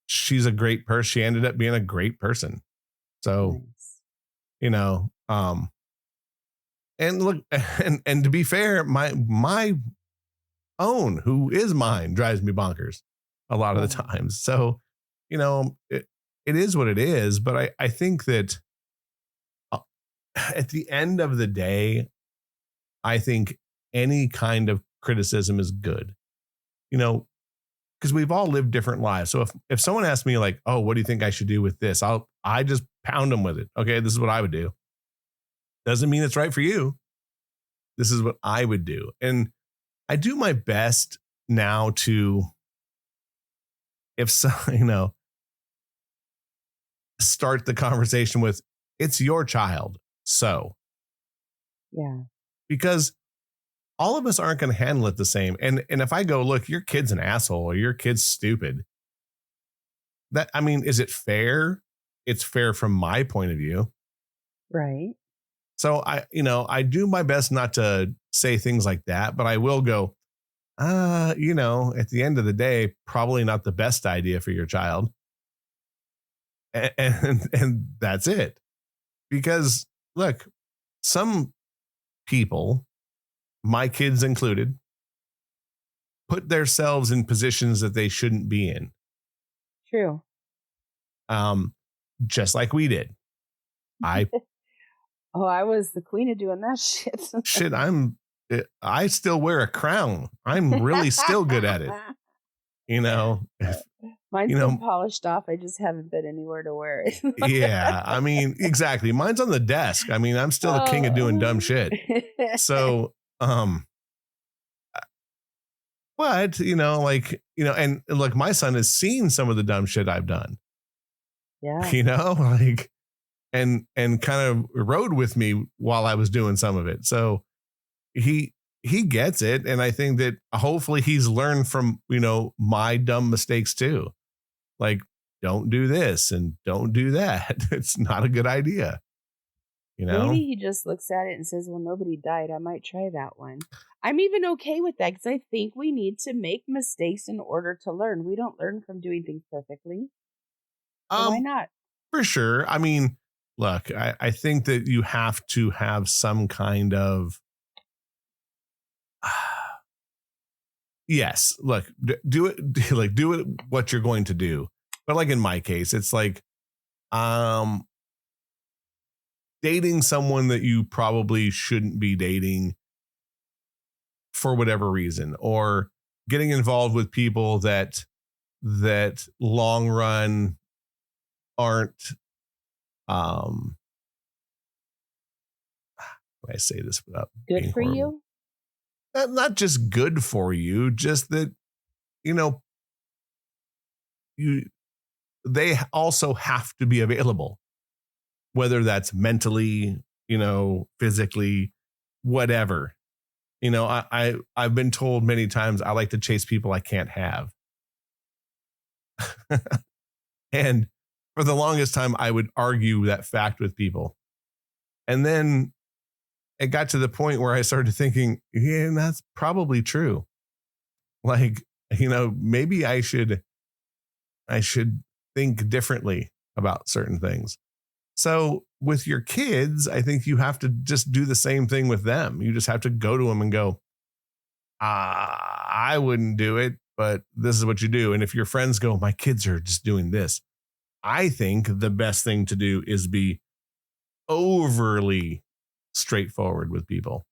[SPEAKER 1] she's a great person. She ended up being a great person. So, nice. And look, and to be fair, my own, who is mine, drives me bonkers a lot of the times. So, it is what it is. But I think that at the end of the day, I think any kind of criticism is good, because we've all lived different lives. So if someone asks me like, oh, what do you think I should do with this? I just pound them with it. Okay, this is what I would do. Doesn't mean it's right for you. This is what I would do. And I do my best now to, if so, start the conversation with, it's your child. So,
[SPEAKER 2] yeah,
[SPEAKER 1] because all of us aren't going to handle it the same. And if I go, look, your kid's an asshole or your kid's stupid, is it fair? It's fair from my point of view.
[SPEAKER 2] Right.
[SPEAKER 1] So I do my best not to say things like that, but I will go, at the end of the day, probably not the best idea for your child. And that's it. Because look, some people, my kids included, put themselves in positions that they shouldn't be in.
[SPEAKER 2] True.
[SPEAKER 1] Just like we did. I
[SPEAKER 2] was the queen of doing that shit.
[SPEAKER 1] Shit, I still wear a crown. I'm really still good at it.
[SPEAKER 2] Mine's been polished off. I just haven't been anywhere to wear it.
[SPEAKER 1] Yeah, exactly. Mine's on the desk. I'm still the king of doing dumb shit. So, but and look, my son has seen some of the dumb shit I've done.
[SPEAKER 2] Yeah.
[SPEAKER 1] And kind of rode with me while I was doing some of it. So he gets it. And I think that hopefully he's learned from, my dumb mistakes too. Like, don't do this and don't do that. It's not a good idea.
[SPEAKER 2] Maybe he just looks at it and says, well, nobody died. I might try that one. I'm even okay with that because I think we need to make mistakes in order to learn. We don't learn from doing things perfectly. So why not?
[SPEAKER 1] For sure. Look, I think that you have to have some kind of, yes, look, do it what you're going to do. But like in my case, it's like, dating someone that you probably shouldn't be dating for whatever reason, or getting involved with people that long run aren't, I say this without
[SPEAKER 2] good for horrible.
[SPEAKER 1] You? Not just good for you, just that, they also have to be available, whether that's mentally, physically, whatever. I've been told many times I like to chase people I can't have. And for the longest time, I would argue that fact with people. And then it got to the point where I started thinking, yeah, that's probably true. Like, maybe I should think differently about certain things. So with your kids, I think you have to just do the same thing with them. You just have to go to them and go, I wouldn't do it, but this is what you do. And if your friends go, my kids are just doing this, I think the best thing to do is be overly straightforward with people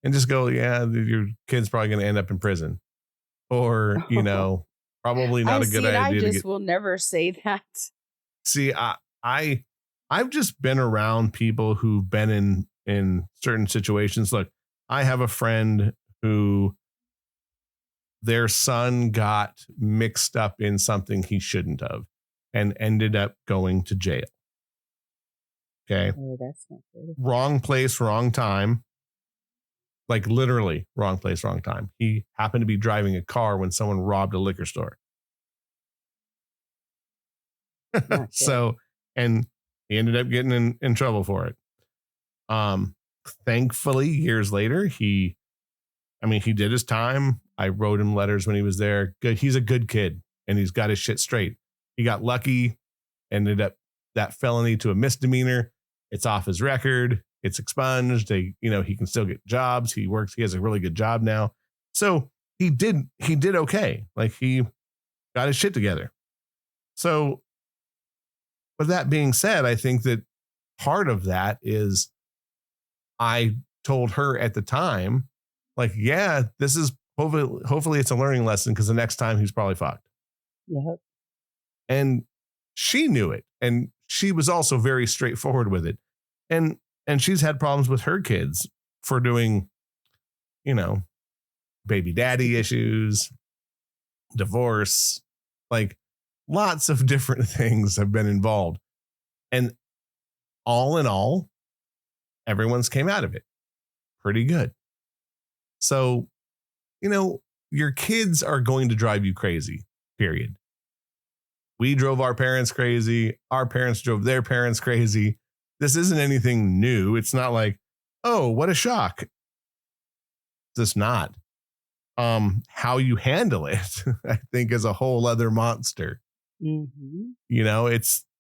[SPEAKER 1] and just go, yeah, your kid's probably going to end up in prison, or, probably not a good idea.
[SPEAKER 2] I just will never say that.
[SPEAKER 1] See, I've just been around people who've been in certain situations. Look, I have a friend who their son got mixed up in something he shouldn't have and ended up going to jail. Okay.
[SPEAKER 2] Oh, that's not good.
[SPEAKER 1] Wrong place, wrong time. Like literally wrong place, wrong time. He happened to be driving a car when someone robbed a liquor store. So, and he ended up getting in trouble for it. Thankfully, years later, he did his time. I wrote him letters when he was there. Good. He's a good kid and he's got his shit straight. He got lucky, ended up that felony to a misdemeanor. It's off his record. It's expunged. He can still get jobs. He works. He has a really good job now. So he did okay. Like he got his shit together. So with that being said, I think that part of that is I told her at the time, like, yeah, this is hopefully it's a learning lesson because the next time he's probably fucked.
[SPEAKER 2] Yep.
[SPEAKER 1] And she knew it. And she was also very straightforward with it. And she's had problems with her kids for doing, baby daddy issues, divorce, like lots of different things have been involved. And all in all, everyone's came out of it pretty good. So, your kids are going to drive you crazy, period. We drove our parents crazy. Our parents drove their parents crazy. This isn't anything new. It's not like, oh, what a shock. It's just not. How you handle it, I think, is a whole other monster.
[SPEAKER 2] Mm-hmm.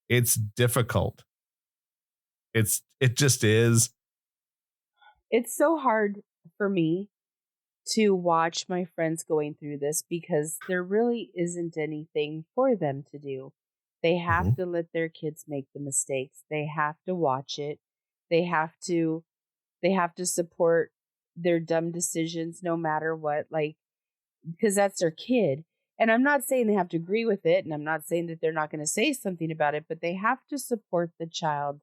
[SPEAKER 1] It's difficult. It just is.
[SPEAKER 2] It's so hard for me to watch my friends going through this because there really isn't anything for them to do. They have to let their kids make the mistakes. They have to watch it. They have to support their dumb decisions no matter what, like, because that's their kid. And I'm not saying they have to agree with it, and I'm not saying that they're not going to say something about it, but they have to support the child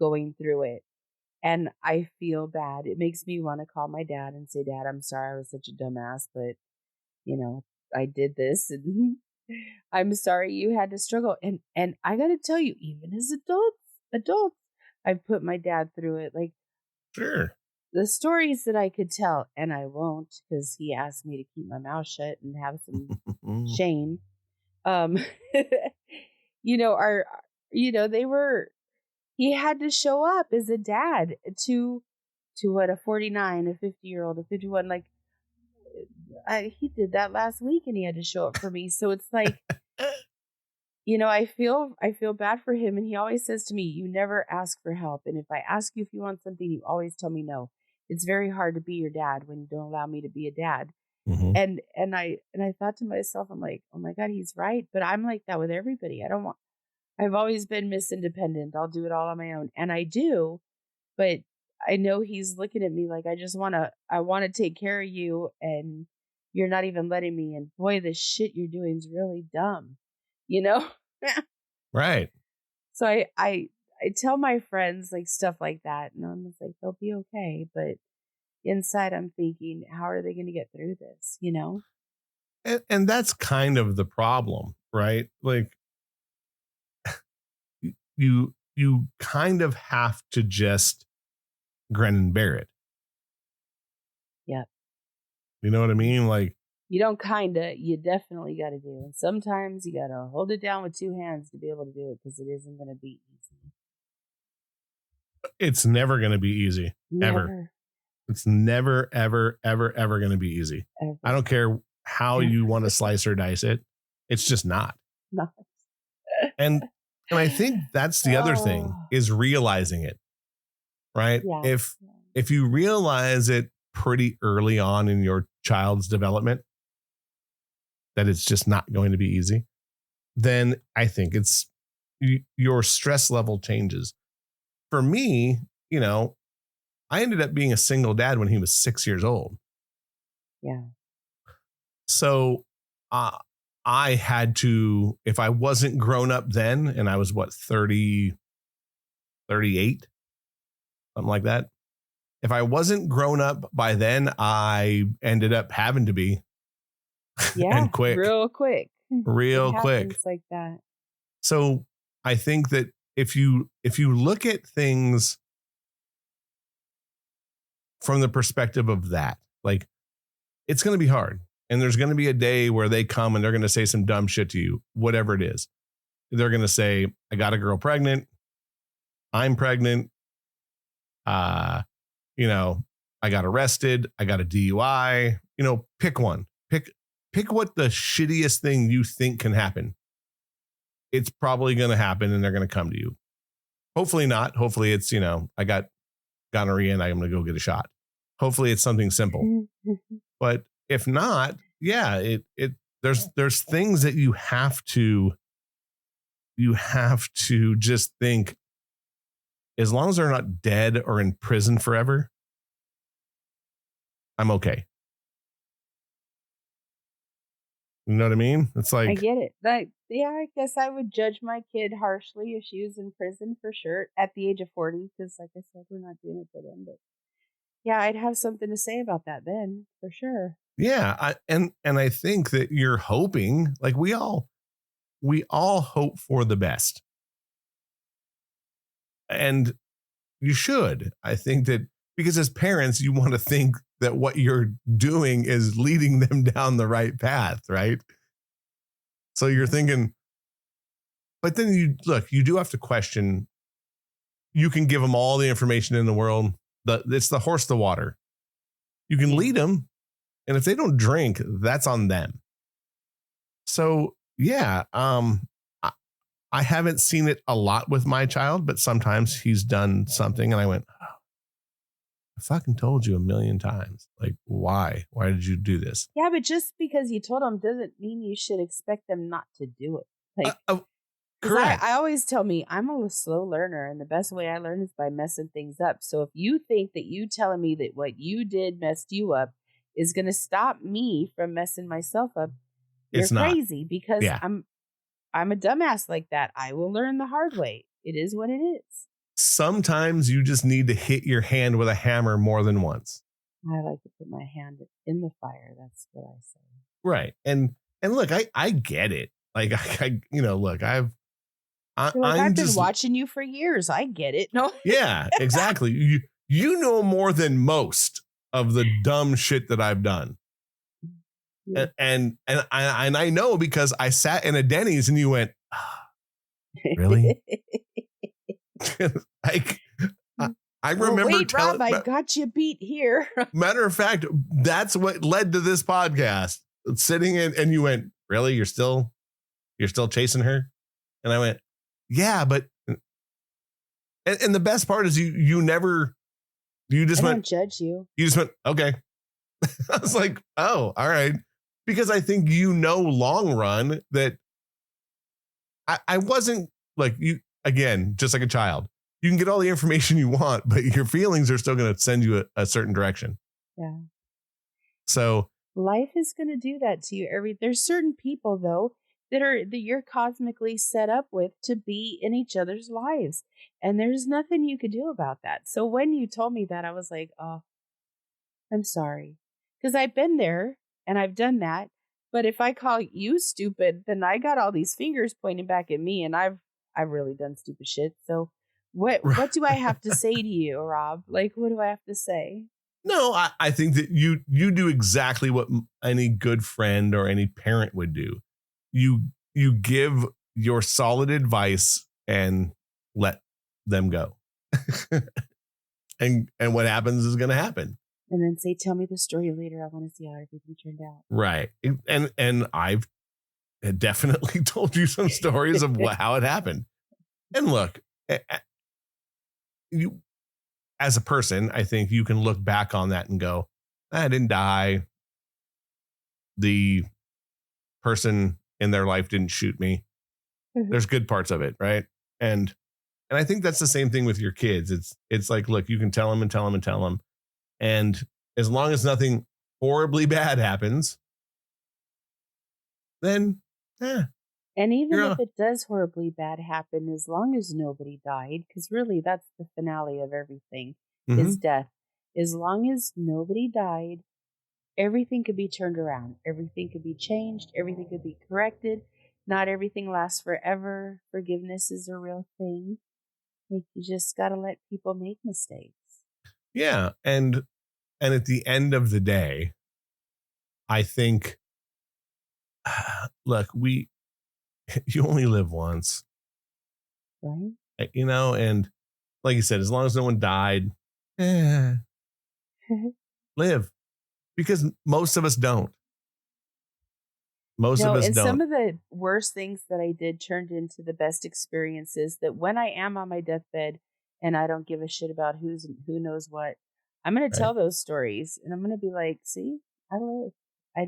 [SPEAKER 2] going through it. And I feel bad. It makes me want to call my dad and say, Dad, I'm sorry I was such a dumbass, but, I did this and I'm sorry you had to struggle. And I got to tell you, even as adults, I've put my dad through it. Like,
[SPEAKER 1] sure,
[SPEAKER 2] the stories that I could tell, and I won't because he asked me to keep my mouth shut and have some shame. They were, he had to show up as a dad to what, a 49, a 50-year-old, a 51. Like, he did that last week and he had to show up for me. So it's like, I feel bad for him. And he always says to me, you never ask for help. And if I ask you if you want something, you always tell me no. It's very hard to be your dad when you don't allow me to be a dad.
[SPEAKER 1] Mm-hmm.
[SPEAKER 2] And I thought to myself, I'm like, oh my God, he's right. But I'm like that with everybody. I've always been Miss Independent. I'll do it all on my own. And I do, but I know he's looking at me like, I want to take care of you and you're not even letting me. And boy, the shit you're doing is really dumb,
[SPEAKER 1] Right.
[SPEAKER 2] So I tell my friends like stuff like that and I'm just like, they'll be okay. But inside I'm thinking, how are they going to get through this?
[SPEAKER 1] And that's kind of the problem, right? Like, you kind of have to just grin and bear it.
[SPEAKER 2] Yeah.
[SPEAKER 1] You know what I mean? Like,
[SPEAKER 2] you don't you definitely got to do. And sometimes you got to hold it down with two hands to be able to do it because it isn't going to be easy.
[SPEAKER 1] It's never going to be easy.
[SPEAKER 2] Never.
[SPEAKER 1] Ever. It's never, ever, ever, ever going to be easy.
[SPEAKER 2] Ever.
[SPEAKER 1] I don't care how you want to slice or dice it. It's just not.
[SPEAKER 2] Not.
[SPEAKER 1] And I think that's the other thing is realizing it, right?
[SPEAKER 2] Yeah.
[SPEAKER 1] If you realize it pretty early on in your child's development, that it's just not going to be easy, then I think your stress level changes. For me, I ended up being a single dad when he was 6 years old.
[SPEAKER 2] Yeah.
[SPEAKER 1] So I had to, if I wasn't grown up then, and I was 38, something like that. If I wasn't grown up by then, I ended up having to be.
[SPEAKER 2] Yeah.
[SPEAKER 1] And quick.
[SPEAKER 2] Real quick.
[SPEAKER 1] Like
[SPEAKER 2] that.
[SPEAKER 1] So I think that if you look at things from the perspective of that, like, it's going to be hard. And there's going to be a day where they come and they're going to say some dumb shit to you, whatever it is. They're going to say, I got a girl pregnant. I'm pregnant. I got arrested. I got a DUI. Pick one. Pick what the shittiest thing you think can happen. It's probably going to happen and they're going to come to you. Hopefully not. Hopefully it's, I got gonorrhea and I'm going to go get a shot. Hopefully it's something simple. But if not, yeah, there's things that you have to you have to just think, as long as they're not dead or in prison forever, I'm okay. You know what I mean? It's like,
[SPEAKER 2] I get it. Yeah, I guess I would judge my kid harshly if she was in prison for sure at the age of 40, because like I said, we're not doing it for them. But yeah, I'd have something to say about that then, for sure.
[SPEAKER 1] Yeah, and I think that you're hoping, like we all hope for the best. And you should. I think that because as parents, you want to think that what you're doing is leading them down the right path, right? So you're thinking, but then you do have to question. You can give them all the information in the world. It's the horse to water. You can lead them, and if they don't drink, that's on them. So yeah, I haven't seen it a lot with my child, but sometimes he's done something and I went, oh, I fucking told you a million times. Like, why? Why did you do this?
[SPEAKER 2] Yeah, but just because you told them doesn't mean you should expect them not to do it. Like, correct. I always tell me I'm a slow learner, and the best way I learn is by messing things up. So if you think that you telling me that what you did messed you up is going to stop me from messing myself up, you're crazy, because I'm a dumbass like that. I will learn the hard way. It is what it is.
[SPEAKER 1] Sometimes you just need to hit your hand with a hammer more than once.
[SPEAKER 2] I like to put my hand in the fire. That's what I say.
[SPEAKER 1] Right. And look, I get it. Like, look, I've
[SPEAKER 2] been watching you for years. I get it. No.
[SPEAKER 1] Yeah, exactly. You know more than most of the dumb shit that I've done. Yeah. And I know because I sat in a Denny's and you went, oh, really? Like, I remember.
[SPEAKER 2] Wait, Rob, I got you beat here.
[SPEAKER 1] Matter of fact, that's what led to this podcast. Sitting in, and you went, really? You're still chasing her? And I went, yeah, but. And the best part is you just
[SPEAKER 2] I
[SPEAKER 1] went.
[SPEAKER 2] Don't judge you.
[SPEAKER 1] You just went, okay. I was like, oh, all right. Because I think long run that I wasn't like you, again, just like a child. You can get all the information you want, but your feelings are still going to send you a certain direction.
[SPEAKER 2] Yeah.
[SPEAKER 1] So
[SPEAKER 2] life is going to do that to you. There's certain people though that you're cosmically set up with to be in each other's lives, and there's nothing you could do about that. So when you told me that, I was like, oh, I'm sorry, because I've been there and I've done that. But if I call you stupid, then I got all these fingers pointing back at me, and I've really done stupid shit. So what do I have to say to you, Rob? Like, what do I have to say?
[SPEAKER 1] No, I think that you do exactly what any good friend or any parent would do. You give your solid advice and let them go. and what happens is going to happen.
[SPEAKER 2] And then say, tell me the story later. I want to see how everything turned out.
[SPEAKER 1] Right. And I've definitely told you some stories of how it happened. And look, you, as a person, I think you can look back on that and go, I didn't die. The person in their life didn't shoot me. Mm-hmm. There's good parts of it, right? And I think that's the same thing with your kids. It's like, look, you can tell them and tell them and tell them. And as long as nothing horribly bad happens, then
[SPEAKER 2] and even if it does horribly bad happen, as long as nobody died, because really that's the finale of everything, is death. As long as nobody died, everything could be turned around. Everything could be changed. Everything could be corrected. Not everything lasts forever. Forgiveness is a real thing. Like, you just got to let people make mistakes.
[SPEAKER 1] Yeah. And at the end of the day, I think, look, you only live once.
[SPEAKER 2] Right.
[SPEAKER 1] And like you said, as long as no one died, live. Because most of us don't. Most of us don't.
[SPEAKER 2] Some of the worst things that I did turned into the best experiences, that when I am on my deathbed and I don't give a shit about who knows what, I'm going to tell those stories, and I'm going to be like, see, I lived. I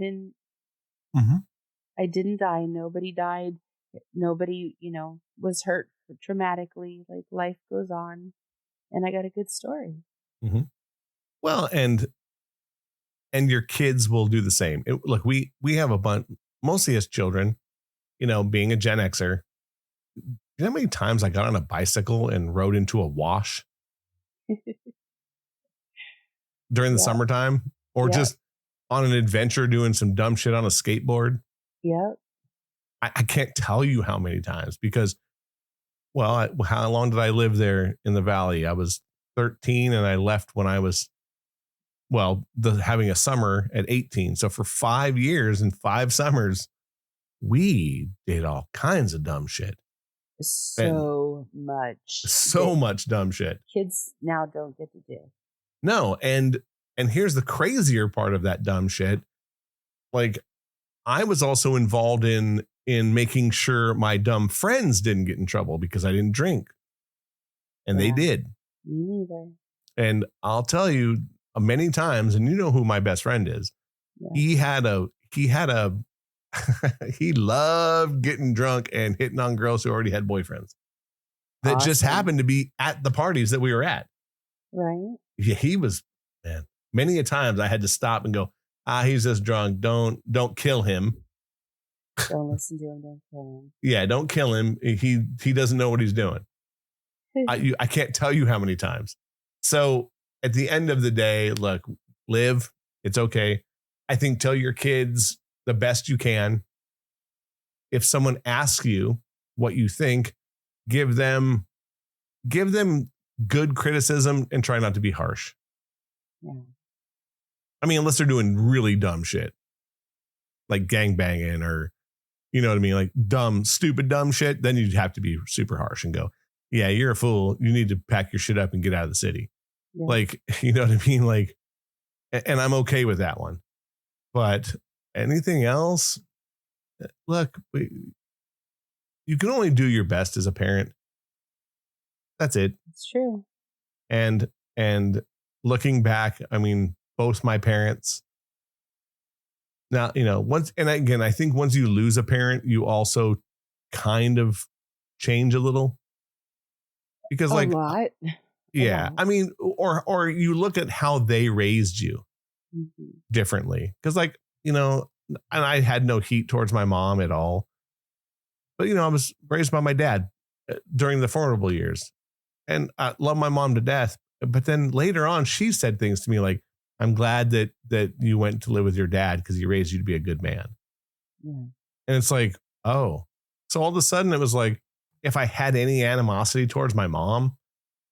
[SPEAKER 2] didn't die. Nobody died. Nobody, was hurt traumatically. Like life goes on, and I got a good story.
[SPEAKER 1] Mm-hmm. Well, and your kids will do the same. Look, we have a bunch, mostly as children, being a Gen Xer. You know how many times I got on a bicycle and rode into a wash during the summertime, or just on an adventure doing some dumb shit on a skateboard?
[SPEAKER 2] Yep.
[SPEAKER 1] I can't tell you how many times, because, well, how long did I live there in the Valley? I was 13 and I left when I was, having a summer at 18. So for 5 years and 5 summers, we did all kinds of dumb shit.
[SPEAKER 2] So
[SPEAKER 1] much dumb shit.
[SPEAKER 2] Kids now don't get to do.
[SPEAKER 1] No. And here's the crazier part of that dumb shit. Like, I was also involved in making sure my dumb friends didn't get in trouble because I didn't drink. And they did.
[SPEAKER 2] Me neither.
[SPEAKER 1] And I'll tell you many times, and you know who my best friend is. Yeah. He loved getting drunk and hitting on girls who already had boyfriends that just happened to be at the parties that we were at.
[SPEAKER 2] Right.
[SPEAKER 1] Yeah, he was, man. Many a times I had to stop and go, he's just drunk. Don't kill him.
[SPEAKER 2] Don't listen to him. Don't kill him.
[SPEAKER 1] Yeah, don't kill him. He doesn't know what he's doing. I can't tell you how many times. So at the end of the day, look, live. It's okay. I think tell your kids the best you can. If someone asks you what you think, give them good criticism and try not to be harsh.
[SPEAKER 2] Yeah.
[SPEAKER 1] I mean, unless they're doing really dumb shit, like gangbanging or, you know what I mean? Like stupid, dumb shit. Then you'd have to be super harsh and go, yeah, you're a fool. You need to pack your shit up and get out of the city. Yeah. Like, you know what I mean? Like, and I'm okay with that one. But anything else, look, you can only do your best as a parent. That's it.
[SPEAKER 2] It's true.
[SPEAKER 1] And looking back, I mean, both my parents. Now, I think once you lose a parent, you also kind of change a little. Because
[SPEAKER 2] a lot.
[SPEAKER 1] Yeah. I mean, or you look at how they raised you differently. Because and I had no heat towards my mom at all. But, I was raised by my dad during the formidable years. And I love my mom to death. But then later on, she said things to me like, I'm glad that you went to live with your dad because he raised you to be a good man. Yeah. And it's like, oh. So all of a sudden it was like, if I had any animosity towards my mom,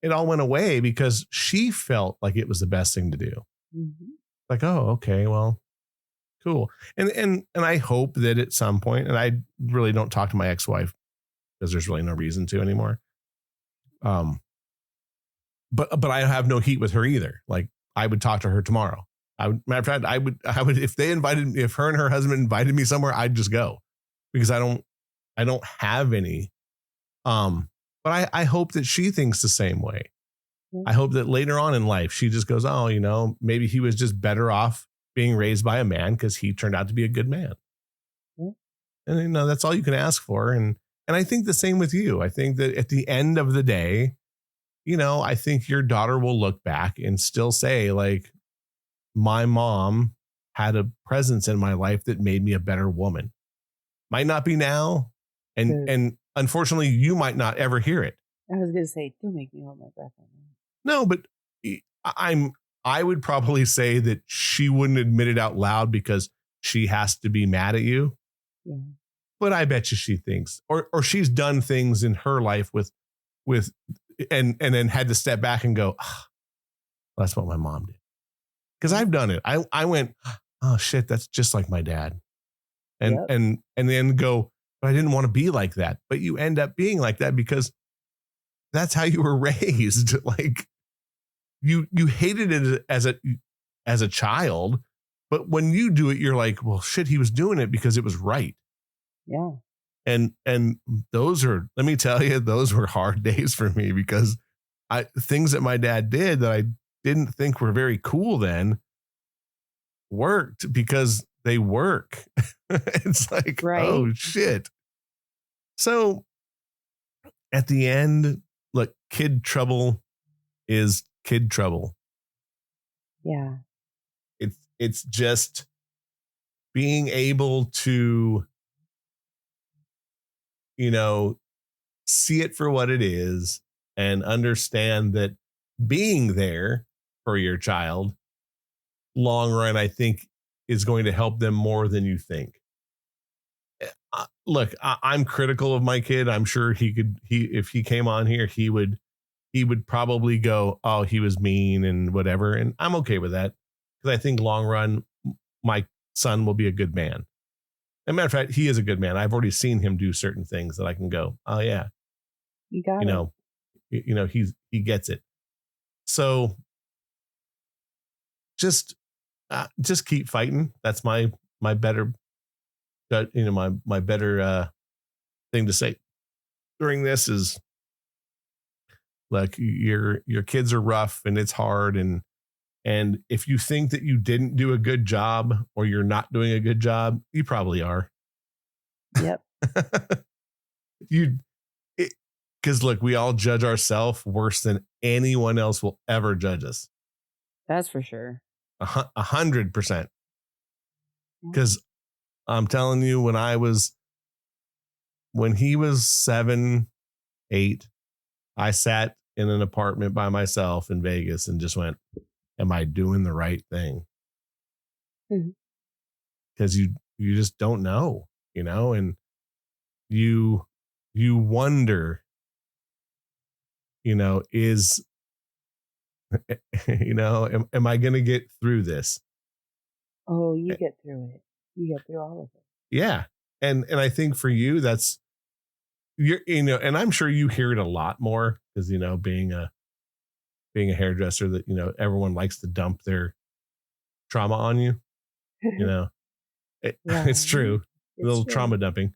[SPEAKER 1] it all went away because she felt like it was the best thing to do. Mm-hmm. Like, oh, okay, well, cool. And I hope that at some point, and I really don't talk to my ex-wife because there's really no reason to anymore. But I have no heat with her either. Like, I would talk to her tomorrow. Matter of fact, I would if her and her husband invited me somewhere, I'd just go because I don't have any. But I hope that she thinks the same way. Yeah. I hope that later on in life, she just goes, oh, maybe he was just better off being raised by a man because he turned out to be a good man. Yeah. And, that's all you can ask for. And I think the same with you. I think that at the end of the day, I think your daughter will look back and still say, like, my mom had a presence in my life that made me a better woman. Might not be now. And unfortunately, you might not ever hear it.
[SPEAKER 2] I was going to say, don't make me hold my breath on that.
[SPEAKER 1] No, but I would probably say that she wouldn't admit it out loud because she has to be mad at you. Yeah. But I bet you she thinks, or she's done things in her life with and then had to step back and go, oh, that's what my mom did. Because I've done it. I went, oh shit, that's just like my dad. And then go, but I didn't want to be like that. But you end up being like that because that's how you were raised. Like you hated it as a child, but when you do it, you're like, well, shit, he was doing it because it was right.
[SPEAKER 2] Yeah.
[SPEAKER 1] And let me tell you, those were hard days for me because things that my dad did that I didn't think were very cool then worked because they work. It's like, right. Oh shit. So at the end, look, kid trouble is kid trouble.
[SPEAKER 2] Yeah.
[SPEAKER 1] It's just being able to, see it for what it is and understand that being there for your child long run, I think, is going to help them more than you think. Look, I'm critical of my kid. I'm sure if he came on here, he would probably go, oh, he was mean and whatever. And I'm okay with that because I think long run, my son will be a good man. As a matter of fact, he is a good man. I've already seen him do certain things that I can go, oh yeah,
[SPEAKER 2] you got it.
[SPEAKER 1] He gets it. So just keep fighting. That's my better, my better thing to say during this is, like, your kids are rough and it's hard, and if you think that you didn't do a good job or you're not doing a good job, you probably are.
[SPEAKER 2] Yep.
[SPEAKER 1] Because look, we all judge ourselves worse than anyone else will ever judge us.
[SPEAKER 2] That's for sure.
[SPEAKER 1] 100%. Because I'm telling you, when he was 7, 8, I sat in an apartment by myself in Vegas and just went, am I doing the right thing? Because you just don't know, and you wonder, is, am I going to get through this?
[SPEAKER 2] Oh, you get through it. You get through all of it.
[SPEAKER 1] Yeah. And I think for you, that's, and I'm sure you hear it a lot more because, being a hairdresser, that, everyone likes to dump their trauma on you, it's true. A little trauma dumping.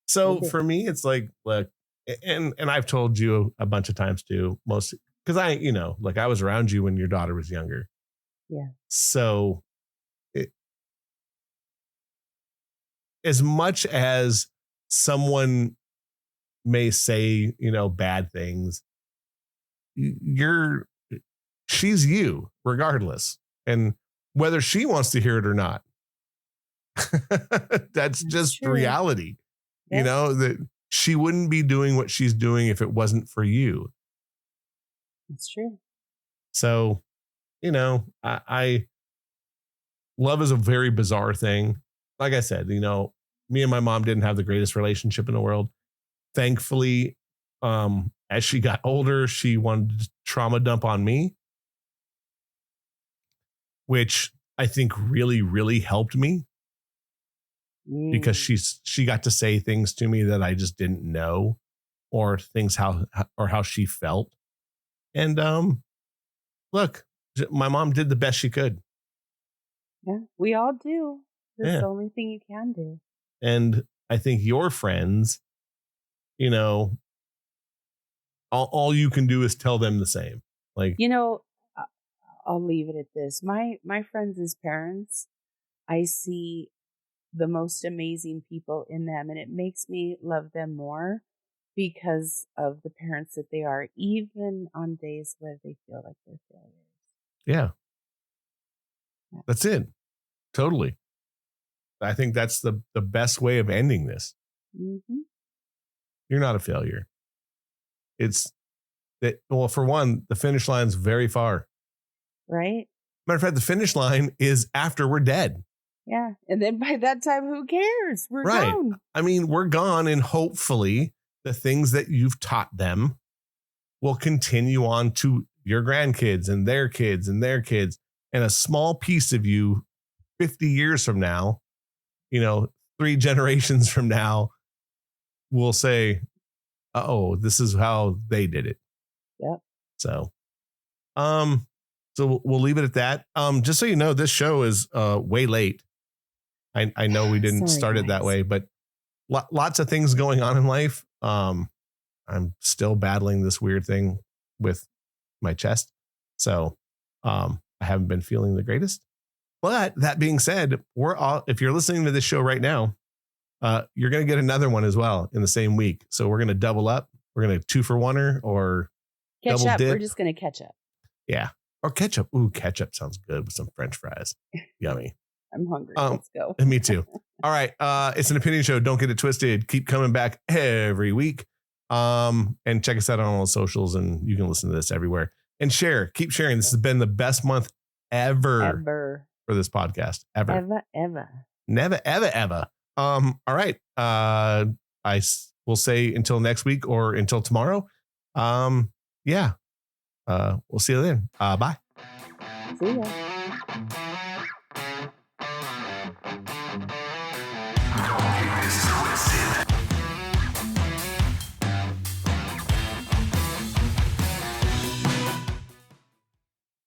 [SPEAKER 1] So for me, it's like, look, and I've told you a bunch of times too, mostly because I was around you when your daughter was younger.
[SPEAKER 2] Yeah.
[SPEAKER 1] So as much as someone may say, bad things, she's you regardless. And whether she wants to hear it or not, that's just true. Reality. Yep. That she wouldn't be doing what she's doing if it wasn't for you.
[SPEAKER 2] It's true.
[SPEAKER 1] So, I love is a very bizarre thing. Like I said, me and my mom didn't have the greatest relationship in the world. Thankfully, as she got older, she wanted to trauma dump on me, which I think really, really helped me because she got to say things to me that I just didn't know, or things how she felt. And look, my mom did the best she could.
[SPEAKER 2] Yeah, we all do. That's the only thing you can do.
[SPEAKER 1] And I think your friends, all you can do is tell them the same. Like,
[SPEAKER 2] I'll leave it at this. My friends' parents, I see the most amazing people in them, and it makes me love them more because of the parents that they are, even on days where they feel like they're failures.
[SPEAKER 1] Yeah. That's it. Totally. I think that's the best way of ending this.
[SPEAKER 2] Mm-hmm.
[SPEAKER 1] You're not a failure. It's that, well, for one, the finish line's very far.
[SPEAKER 2] Right.
[SPEAKER 1] Matter of fact, the finish line is after we're dead.
[SPEAKER 2] Yeah. And then by that time, who cares? We're gone.
[SPEAKER 1] I mean, we're gone. And hopefully the things that you've taught them will continue on to your grandkids and their kids and their kids. And a small piece of you 50 years from now, 3 generations from now, will say, oh, this is how they did it.
[SPEAKER 2] Yep.
[SPEAKER 1] So we'll leave it at that. Just so you know, this show is way late. I know we didn't start it that way, but lots of things going on in life. I'm still battling this weird thing with my chest. So I haven't been feeling the greatest. But that being said, if you're listening to this show right now, you're going to get another one as well in the same week. So we're going to double up. We're going to 2-for-1 or
[SPEAKER 2] catch
[SPEAKER 1] double
[SPEAKER 2] up.
[SPEAKER 1] dip.
[SPEAKER 2] We're just going to catch up.
[SPEAKER 1] Yeah. Or ketchup. Ooh, ketchup sounds good with some French fries. Yummy.
[SPEAKER 2] I'm hungry. Let's go.
[SPEAKER 1] Me too. All right. It's an opinion show. Don't get it twisted. Keep coming back every week. And check us out on all the socials, and you can listen to this everywhere and share. Keep sharing. This has been the best month ever for this podcast. Ever. Never, ever. All right. I will say until next week or until tomorrow. Yeah. We'll see you then. Bye.
[SPEAKER 2] See ya.